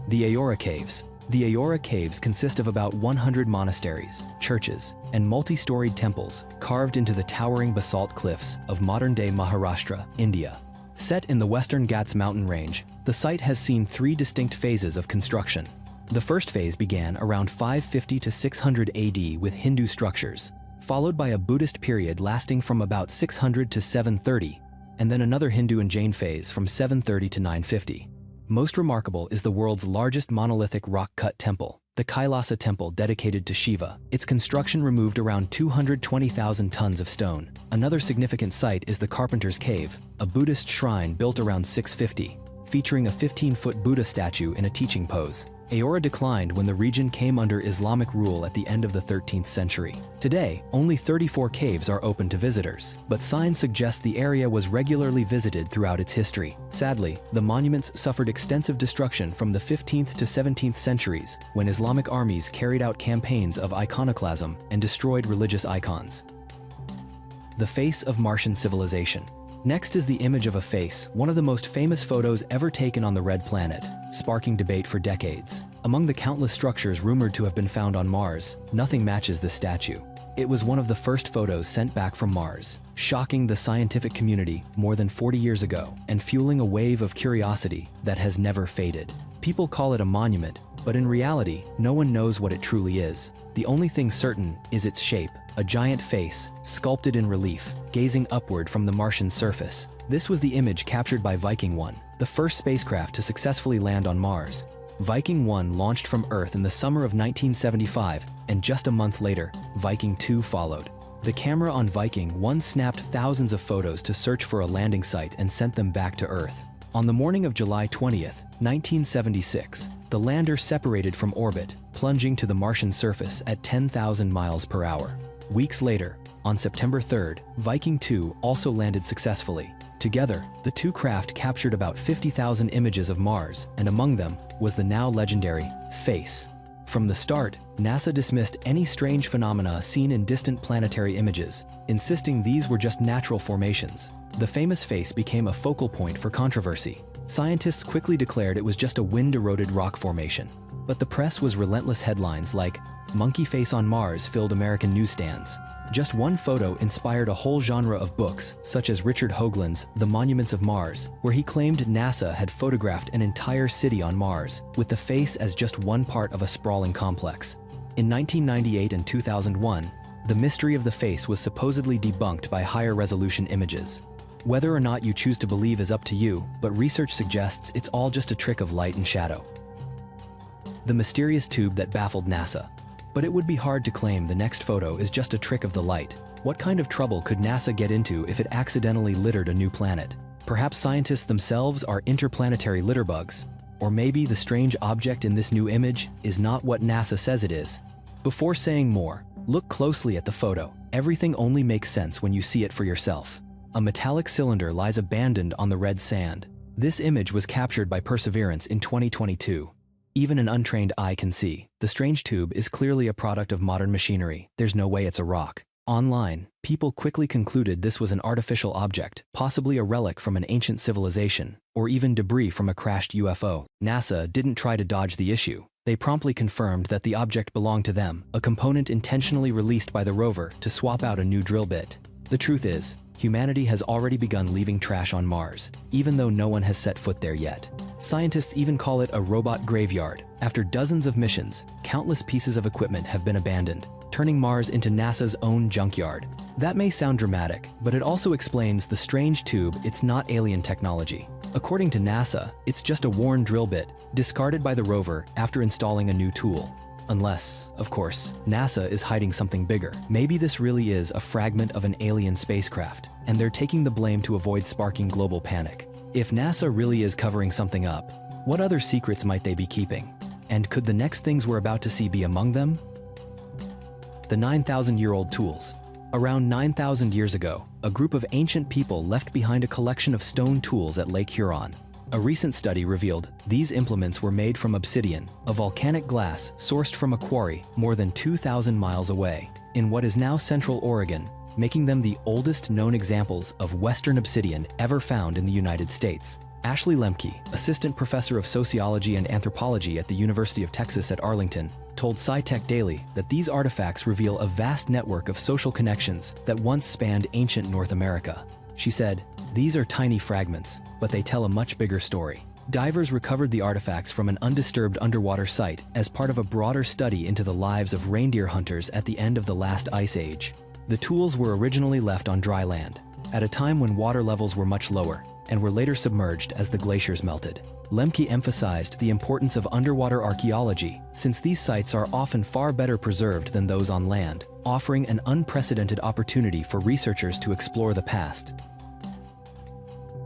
The Aora Caves. The Aora Caves consist of about 100 monasteries, churches, and multi-storied temples carved into the towering basalt cliffs of modern-day Maharashtra, India. Set in the western Ghats mountain range, the site has seen 3 distinct phases of construction. The first phase began around 550 to 600 AD with Hindu structures, followed by a Buddhist period lasting from about 600 to 730, and then another Hindu and Jain phase from 730 to 950. Most remarkable is the world's largest monolithic rock-cut temple, the Kailasa Temple dedicated to Shiva. Its construction removed around 220,000 tons of stone. Another significant site is the Carpenter's Cave, a Buddhist shrine built around 650, featuring a 15-foot Buddha statue in a teaching pose. Aora declined when the region came under Islamic rule at the end of the 13th century. Today, only 34 caves are open to visitors, but signs suggest the area was regularly visited throughout its history. Sadly, the monuments suffered extensive destruction from the 15th to 17th centuries, when Islamic armies carried out campaigns of iconoclasm and destroyed religious icons. The face of Martian civilization. Next is the image of a face, one of the most famous photos ever taken on the Red Planet, sparking debate for decades. Among the countless structures rumored to have been found on Mars, nothing matches this statue. It was one of the first photos sent back from Mars, shocking the scientific community more than 40 years ago and fueling a wave of curiosity that has never faded. People call it a monument, but in reality, no one knows what it truly is. The only thing certain is its shape, a giant face, sculpted in relief, gazing upward from the Martian surface. This was the image captured by Viking 1, the first spacecraft to successfully land on Mars. Viking 1 launched from Earth in the summer of 1975, and just a month later, Viking 2 followed. The camera on Viking 1 snapped thousands of photos to search for a landing site and sent them back to Earth. On the morning of July 20th, 1976, the lander separated from orbit, plunging to the Martian surface at 10,000 miles per hour. Weeks later, on September 3rd, Viking 2 also landed successfully. Together, the two craft captured about 50,000 images of Mars, and among them was the now legendary face. From the start, NASA dismissed any strange phenomena seen in distant planetary images, insisting these were just natural formations. The famous face became a focal point for controversy. Scientists quickly declared it was just a wind-eroded rock formation. But the press was relentless. Headlines like "Monkey Face on Mars" filled American newsstands. Just one photo inspired a whole genre of books, such as Richard Hoagland's The Monuments of Mars, where he claimed NASA had photographed an entire city on Mars, with the face as just one part of a sprawling complex. In 1998 and 2001, the mystery of the face was supposedly debunked by higher-resolution images. Whether or not you choose to believe is up to you, but research suggests it's all just a trick of light and shadow. The mysterious tube that baffled NASA. But it would be hard to claim the next photo is just a trick of the light. What kind of trouble could NASA get into if it accidentally littered a new planet? Perhaps scientists themselves are interplanetary litterbugs? Or maybe the strange object in this new image is not what NASA says it is? Before saying more, look closely at the photo. Everything only makes sense when you see it for yourself. A metallic cylinder lies abandoned on the red sand. This image was captured by Perseverance in 2022. Even an untrained eye can see. The strange tube is clearly a product of modern machinery. There's no way it's a rock. Online, people quickly concluded this was an artificial object, possibly a relic from an ancient civilization, or even debris from a crashed UFO. NASA didn't try to dodge the issue. They promptly confirmed that the object belonged to them, a component intentionally released by the rover to swap out a new drill bit. The truth is, humanity has already begun leaving trash on Mars, even though no one has set foot there yet. Scientists even call it a robot graveyard. After dozens of missions, countless pieces of equipment have been abandoned, turning Mars into NASA's own junkyard. That may sound dramatic, but it also explains the strange tube. It's not alien technology. According to NASA, it's just a worn drill bit, discarded by the rover after installing a new tool. Unless, of course, NASA is hiding something bigger. Maybe this really is a fragment of an alien spacecraft, and they're taking the blame to avoid sparking global panic. If NASA really is covering something up, what other secrets might they be keeping? And could the next things we're about to see be among them? The 9,000-year-old tools. Around 9,000 years ago, a group of ancient people left behind a collection of stone tools at Lake Huron. A recent study revealed these implements were made from obsidian, a volcanic glass sourced from a quarry more than 2,000 miles away, in what is now Central Oregon, making them the oldest known examples of Western obsidian ever found in the United States. Ashley Lemke, assistant professor of sociology and anthropology at the University of Texas at Arlington, told SciTech Daily that these artifacts reveal a vast network of social connections that once spanned ancient North America. She said, "These are tiny fragments, but they tell a much bigger story." Divers recovered the artifacts from an undisturbed underwater site as part of a broader study into the lives of reindeer hunters at the end of the last ice age. The tools were originally left on dry land, at a time when water levels were much lower, and were later submerged as the glaciers melted. Lemke emphasized the importance of underwater archaeology, since these sites are often far better preserved than those on land, offering an unprecedented opportunity for researchers to explore the past.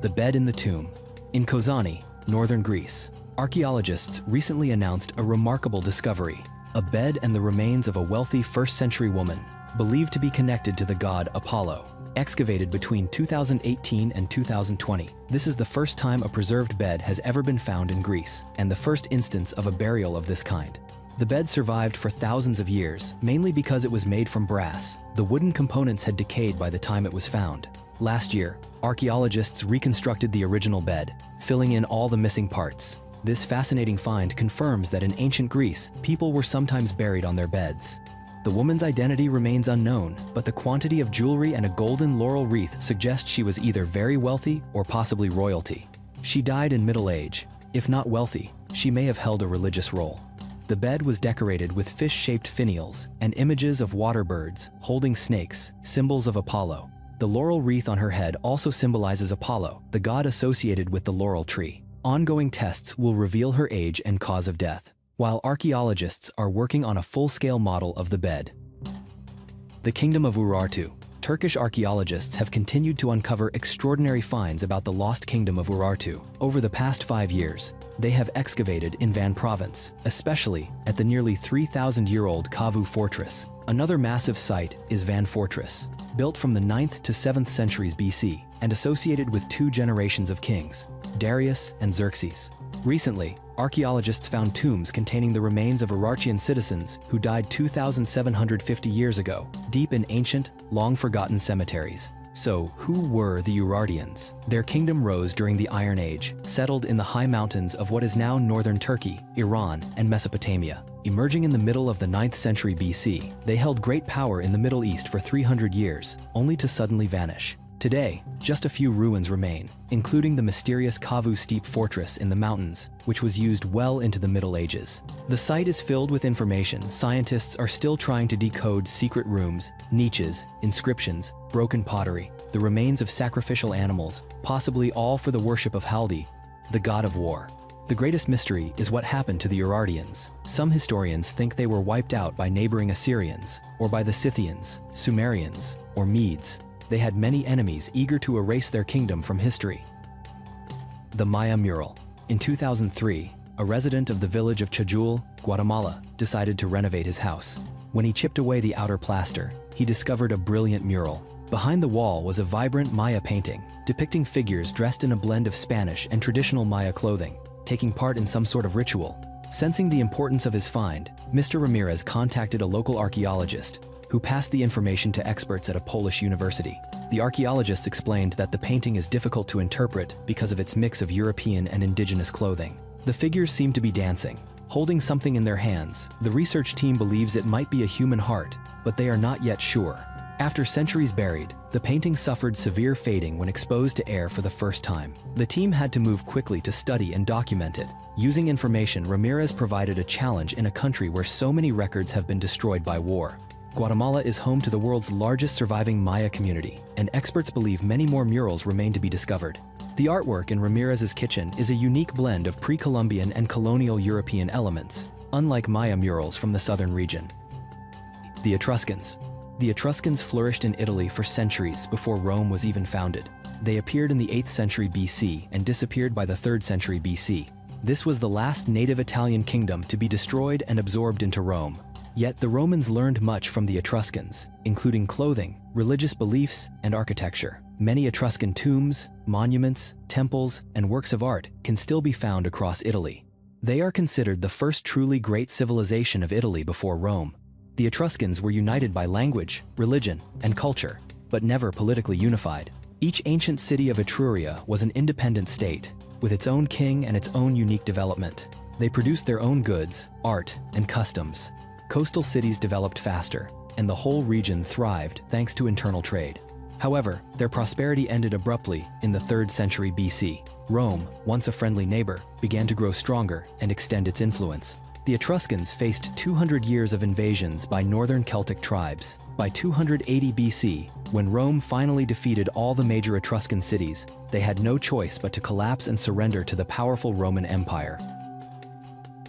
The bed in the tomb. In Kozani, northern Greece, archaeologists recently announced a remarkable discovery: a bed and the remains of a wealthy first-century woman, believed to be connected to the god Apollo. Excavated between 2018 and 2020, this is the first time a preserved bed has ever been found in Greece, and the first instance of a burial of this kind. The bed survived for thousands of years, mainly because it was made from brass. The wooden components had decayed by the time it was found. Last year, archaeologists reconstructed the original bed, filling in all the missing parts. This fascinating find confirms that in ancient Greece, people were sometimes buried on their beds. The woman's identity remains unknown, but the quantity of jewelry and a golden laurel wreath suggest she was either very wealthy or possibly royalty. She died in middle age. If not wealthy, she may have held a religious role. The bed was decorated with fish-shaped finials and images of water birds holding snakes, symbols of Apollo. The laurel wreath on her head also symbolizes Apollo, the god associated with the laurel tree. Ongoing tests will reveal her age and cause of death, while archaeologists are working on a full-scale model of the bed. The Kingdom of Urartu. Turkish archaeologists have continued to uncover extraordinary finds about the lost Kingdom of Urartu. Over the past 5 years, they have excavated in Van Province, especially at the nearly 3,000-year-old Kavu Fortress. Another massive site is Van Fortress, built from the 9th to 7th centuries BC and associated with 2 generations of kings, Darius and Xerxes. Recently, archaeologists found tombs containing the remains of Urartian citizens who died 2,750 years ago, deep in ancient, long-forgotten cemeteries. So, who were the Urartians? Their kingdom rose during the Iron Age, settled in the high mountains of what is now northern Turkey, Iran, and Mesopotamia. Emerging in the middle of the 9th century BC, they held great power in the Middle East for 300 years, only to suddenly vanish. Today, just a few ruins remain, including the mysterious Kavu Steep Fortress in the mountains, which was used well into the Middle Ages. The site is filled with information. Scientists are still trying to decode secret rooms, niches, inscriptions, broken pottery, the remains of sacrificial animals, possibly all for the worship of Haldi, the god of war. The greatest mystery is what happened to the Urartians. Some historians think they were wiped out by neighboring Assyrians, or by the Scythians, Sumerians, or Medes. They had many enemies eager to erase their kingdom from history. The Maya mural. In 2003, a resident of the village of Chajul, Guatemala, decided to renovate his house. When he chipped away the outer plaster, he discovered a brilliant mural. Behind the wall was a vibrant Maya painting, depicting figures dressed in a blend of Spanish and traditional Maya clothing, taking part in some sort of ritual. Sensing the importance of his find, Mr. Ramirez contacted a local archaeologist, who passed the information to experts at a Polish university. The archaeologists explained that the painting is difficult to interpret because of its mix of European and indigenous clothing. The figures seem to be dancing, holding something in their hands. The research team believes it might be a human heart, but they are not yet sure. After centuries buried, the painting suffered severe fading when exposed to air for the first time. The team had to move quickly to study and document it. Using information, Ramirez provided a challenge in a country where so many records have been destroyed by war. Guatemala is home to the world's largest surviving Maya community, and experts believe many more murals remain to be discovered. The artwork in Ramirez's kitchen is a unique blend of pre-Columbian and colonial European elements, unlike Maya murals from the southern region. The Etruscans. The Etruscans flourished in Italy for centuries before Rome was even founded. They appeared in the 8th century BC and disappeared by the 3rd century BC. This was the last native Italian kingdom to be destroyed and absorbed into Rome. Yet the Romans learned much from the Etruscans, including clothing, religious beliefs, and architecture. Many Etruscan tombs, monuments, temples, and works of art can still be found across Italy. They are considered the first truly great civilization of Italy before Rome. The Etruscans were united by language, religion, and culture, but never politically unified. Each ancient city of Etruria was an independent state, with its own king and its own unique development. They produced their own goods, art, and customs. Coastal cities developed faster, and the whole region thrived thanks to internal trade. However, their prosperity ended abruptly in the 3rd century BC. Rome, once a friendly neighbor, began to grow stronger and extend its influence. The Etruscans faced 200 years of invasions by northern Celtic tribes. By 280 BC, when Rome finally defeated all the major Etruscan cities, they had no choice but to collapse and surrender to the powerful Roman Empire.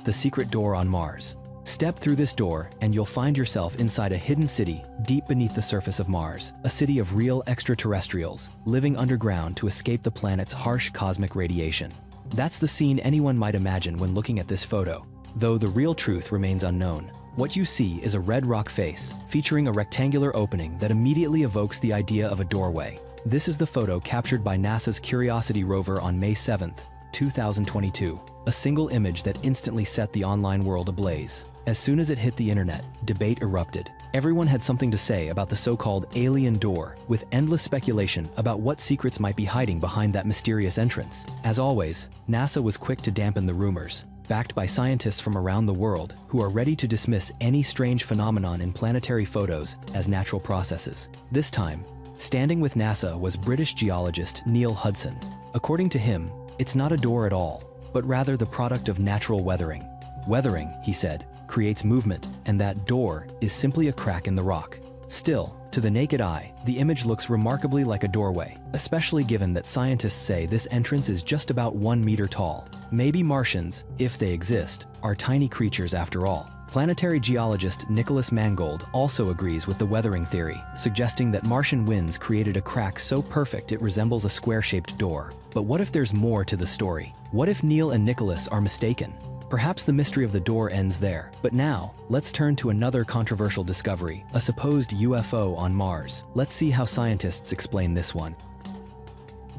The secret door on Mars. Step through this door and you'll find yourself inside a hidden city deep beneath the surface of Mars, a city of real extraterrestrials living underground to escape the planet's harsh cosmic radiation. That's the scene anyone might imagine when looking at this photo, though the real truth remains unknown. What you see is a red rock face featuring a rectangular opening that immediately evokes the idea of a doorway. This is the photo captured by NASA's Curiosity rover on May 7, 2022, a single image that instantly set the online world ablaze. As soon as it hit the internet, debate erupted. Everyone had something to say about the so-called alien door, with endless speculation about what secrets might be hiding behind that mysterious entrance. As always, NASA was quick to dampen the rumors, backed by scientists from around the world who are ready to dismiss any strange phenomenon in planetary photos as natural processes. This time, standing with NASA was British geologist Neil Hudson. According to him, it's not a door at all, but rather the product of natural weathering. Weathering, he said, creates movement, and that door is simply a crack in the rock. Still, to the naked eye, the image looks remarkably like a doorway, especially given that scientists say this entrance is just about 1 meter tall. Maybe Martians, if they exist, are tiny creatures after all. Planetary geologist Nicholas Mangold also agrees with the weathering theory, suggesting that Martian winds created a crack so perfect it resembles a square-shaped door. But what if there's more to the story? What if Neil and Nicholas are mistaken? Perhaps the mystery of the door ends there. But now, let's turn to another controversial discovery, a supposed UFO on Mars. Let's see how scientists explain this one.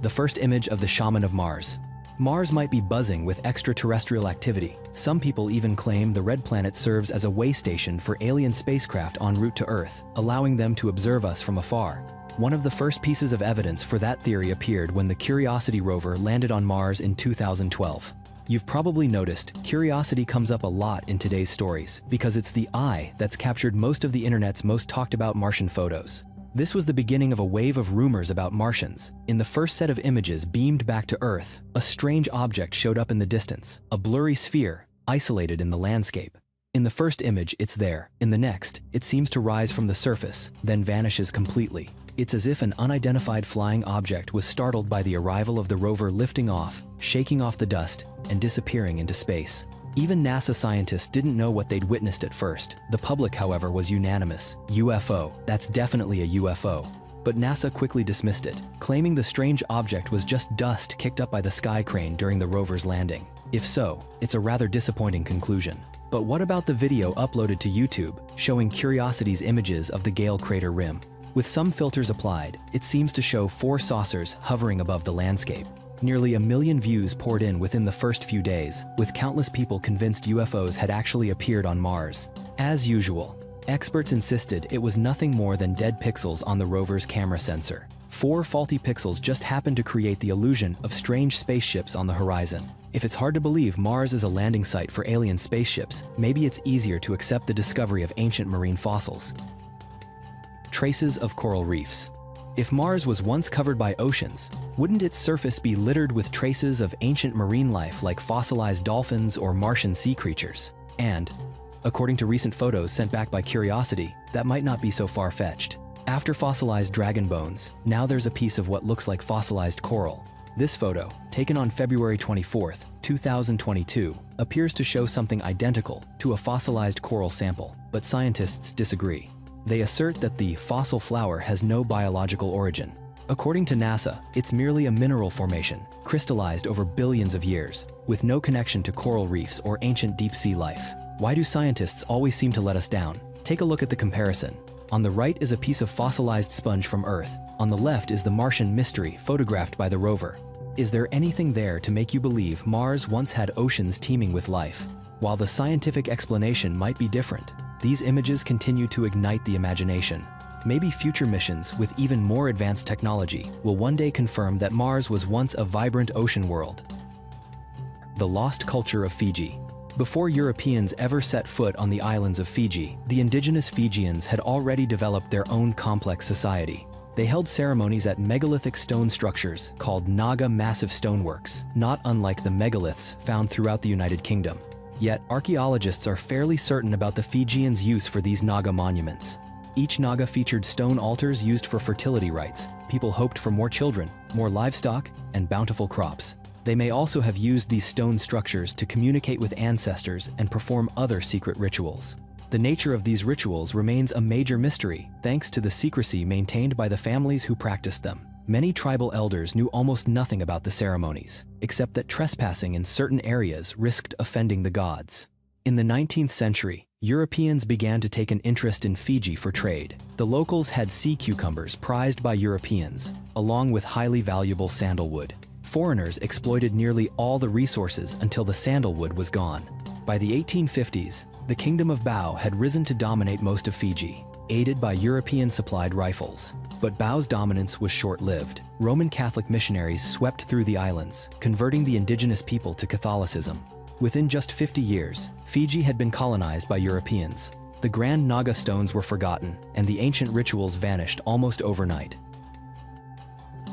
The first image of the shaman of Mars. Mars might be buzzing with extraterrestrial activity. Some people even claim the red planet serves as a way station for alien spacecraft en route to Earth, allowing them to observe us from afar. One of the first pieces of evidence for that theory appeared when the Curiosity rover landed on Mars in 2012. You've probably noticed Curiosity comes up a lot in today's stories because it's the eye that's captured most of the internet's most talked about Martian photos. This was the beginning of a wave of rumors about Martians. In the first set of images beamed back to Earth, a strange object showed up in the distance, a blurry sphere, isolated in the landscape. In the first image, it's there. In the next, it seems to rise from the surface, then vanishes completely. It's as if an unidentified flying object was startled by the arrival of the rover lifting off, shaking off the dust, and disappearing into space. Even NASA scientists didn't know what they'd witnessed at first. The public, however, was unanimous. UFO. That's definitely a UFO. But NASA quickly dismissed it, claiming the strange object was just dust kicked up by the sky crane during the rover's landing. If so, it's a rather disappointing conclusion. But what about the video uploaded to YouTube, showing Curiosity's images of the Gale crater rim? With some filters applied, it seems to show 4 saucers hovering above the landscape. Nearly 1 million views poured in within the first few days, with countless people convinced UFOs had actually appeared on Mars. As usual, Experts insisted it was nothing more than dead pixels on the rover's camera sensor. 4 faulty pixels just happened to create the illusion of strange spaceships on the horizon. If it's hard to believe Mars is a landing site for alien spaceships, maybe it's easier to accept the discovery of ancient marine fossils. Traces of coral reefs. If Mars was once covered by oceans, wouldn't its surface be littered with traces of ancient marine life like fossilized dolphins or Martian sea creatures? And, according to recent photos sent back by Curiosity, that might not be so far-fetched. After fossilized dragon bones, now there's a piece of what looks like fossilized coral. This photo, taken on February 24, 2022, appears to show something identical to a fossilized coral sample, but scientists disagree. They assert that the fossil flower has no biological origin. According to NASA, it's merely a mineral formation, crystallized over billions of years, with no connection to coral reefs or ancient deep-sea life. Why do scientists always seem to let us down? Take a look at the comparison. On the right is a piece of fossilized sponge from Earth. On the left is the Martian mystery photographed by the rover. Is there anything there to make you believe Mars once had oceans teeming with life? While the scientific explanation might be different, these images continue to ignite the imagination. Maybe future missions with even more advanced technology will one day confirm that Mars was once a vibrant ocean world. The lost culture of Fiji. Before Europeans ever set foot on the islands of Fiji, the indigenous Fijians had already developed their own complex society. They held ceremonies at megalithic stone structures called Naga massive stoneworks, not unlike the megaliths found throughout the United Kingdom. Yet, archaeologists are fairly certain about the Fijians' use for these Naga monuments. Each Naga featured stone altars used for fertility rites. People hoped for more children, more livestock, and bountiful crops. They may also have used these stone structures to communicate with ancestors and perform other secret rituals. The nature of these rituals remains a major mystery, thanks to the secrecy maintained by the families who practiced them. Many tribal elders knew almost nothing about the ceremonies, except that trespassing in certain areas risked offending the gods. In the 19th century, Europeans began to take an interest in Fiji for trade. The locals had sea cucumbers prized by Europeans, along with highly valuable sandalwood. Foreigners exploited nearly all the resources until the sandalwood was gone. By the 1850s, the Kingdom of Bao had risen to dominate most of Fiji, aided by European-supplied rifles. But Bao's dominance was short-lived. Roman Catholic missionaries swept through the islands, converting the indigenous people to Catholicism. Within just 50 years, Fiji had been colonized by Europeans. The grand Naga stones were forgotten, and the ancient rituals vanished almost overnight.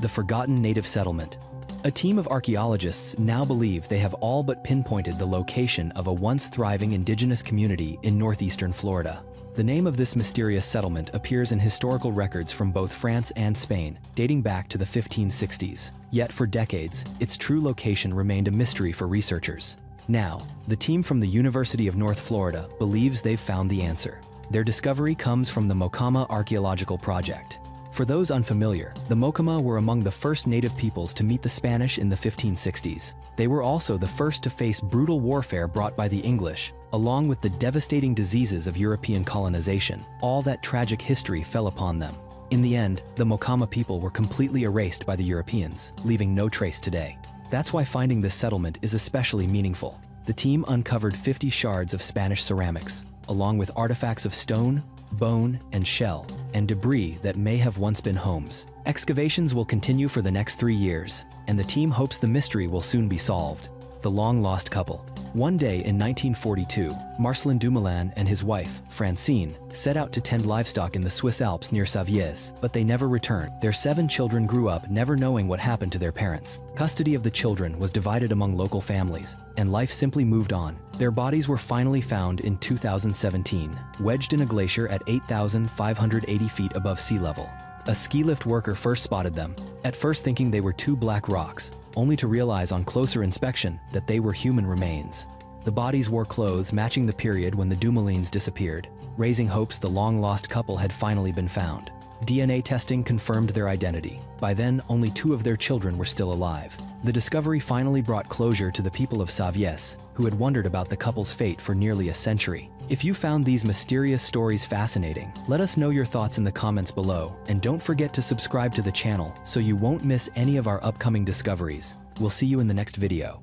The forgotten native settlement. A team of archaeologists now believe they have all but pinpointed the location of a once thriving indigenous community in northeastern Florida. The name of this mysterious settlement appears in historical records from both France and Spain, dating back to the 1560s. Yet for decades, its true location remained a mystery for researchers. Now, the team from the University of North Florida believes they've found the answer. Their discovery comes from the Mocama Archaeological Project. For those unfamiliar, the Mocama were among the first native peoples to meet the Spanish in the 1560s. They were also the first to face brutal warfare brought by the English, along with the devastating diseases of European colonization. All that tragic history fell upon them. In the end, the Mocama people were completely erased by the Europeans, leaving no trace today. That's why finding this settlement is especially meaningful. The team uncovered 50 shards of Spanish ceramics, along with artifacts of stone, bone, and shell, and debris that may have once been homes. Excavations will continue for the next 3 years, and the team hopes the mystery will soon be solved. The long-lost couple. One day in 1942, Marcelin Dumoulin and his wife, Francine, set out to tend livestock in the Swiss Alps near Saviez, but they never returned. Their 7 children grew up never knowing what happened to their parents. Custody of the children was divided among local families, and life simply moved on. Their bodies were finally found in 2017, wedged in a glacier at 8,580 feet above sea level. A ski lift worker first spotted them, at first thinking they were 2 black rocks, only to realize on closer inspection that they were human remains. The bodies wore clothes matching the period when the Dumoulins disappeared, raising hopes the long-lost couple had finally been found. DNA testing confirmed their identity. By then, only 2 of their children were still alive. The discovery finally brought closure to the people of Saviez, who had wondered about the couple's fate for nearly a century. If you found these mysterious stories fascinating, let us know your thoughts in the comments below, and don't forget to subscribe to the channel so you won't miss any of our upcoming discoveries. We'll see you in the next video.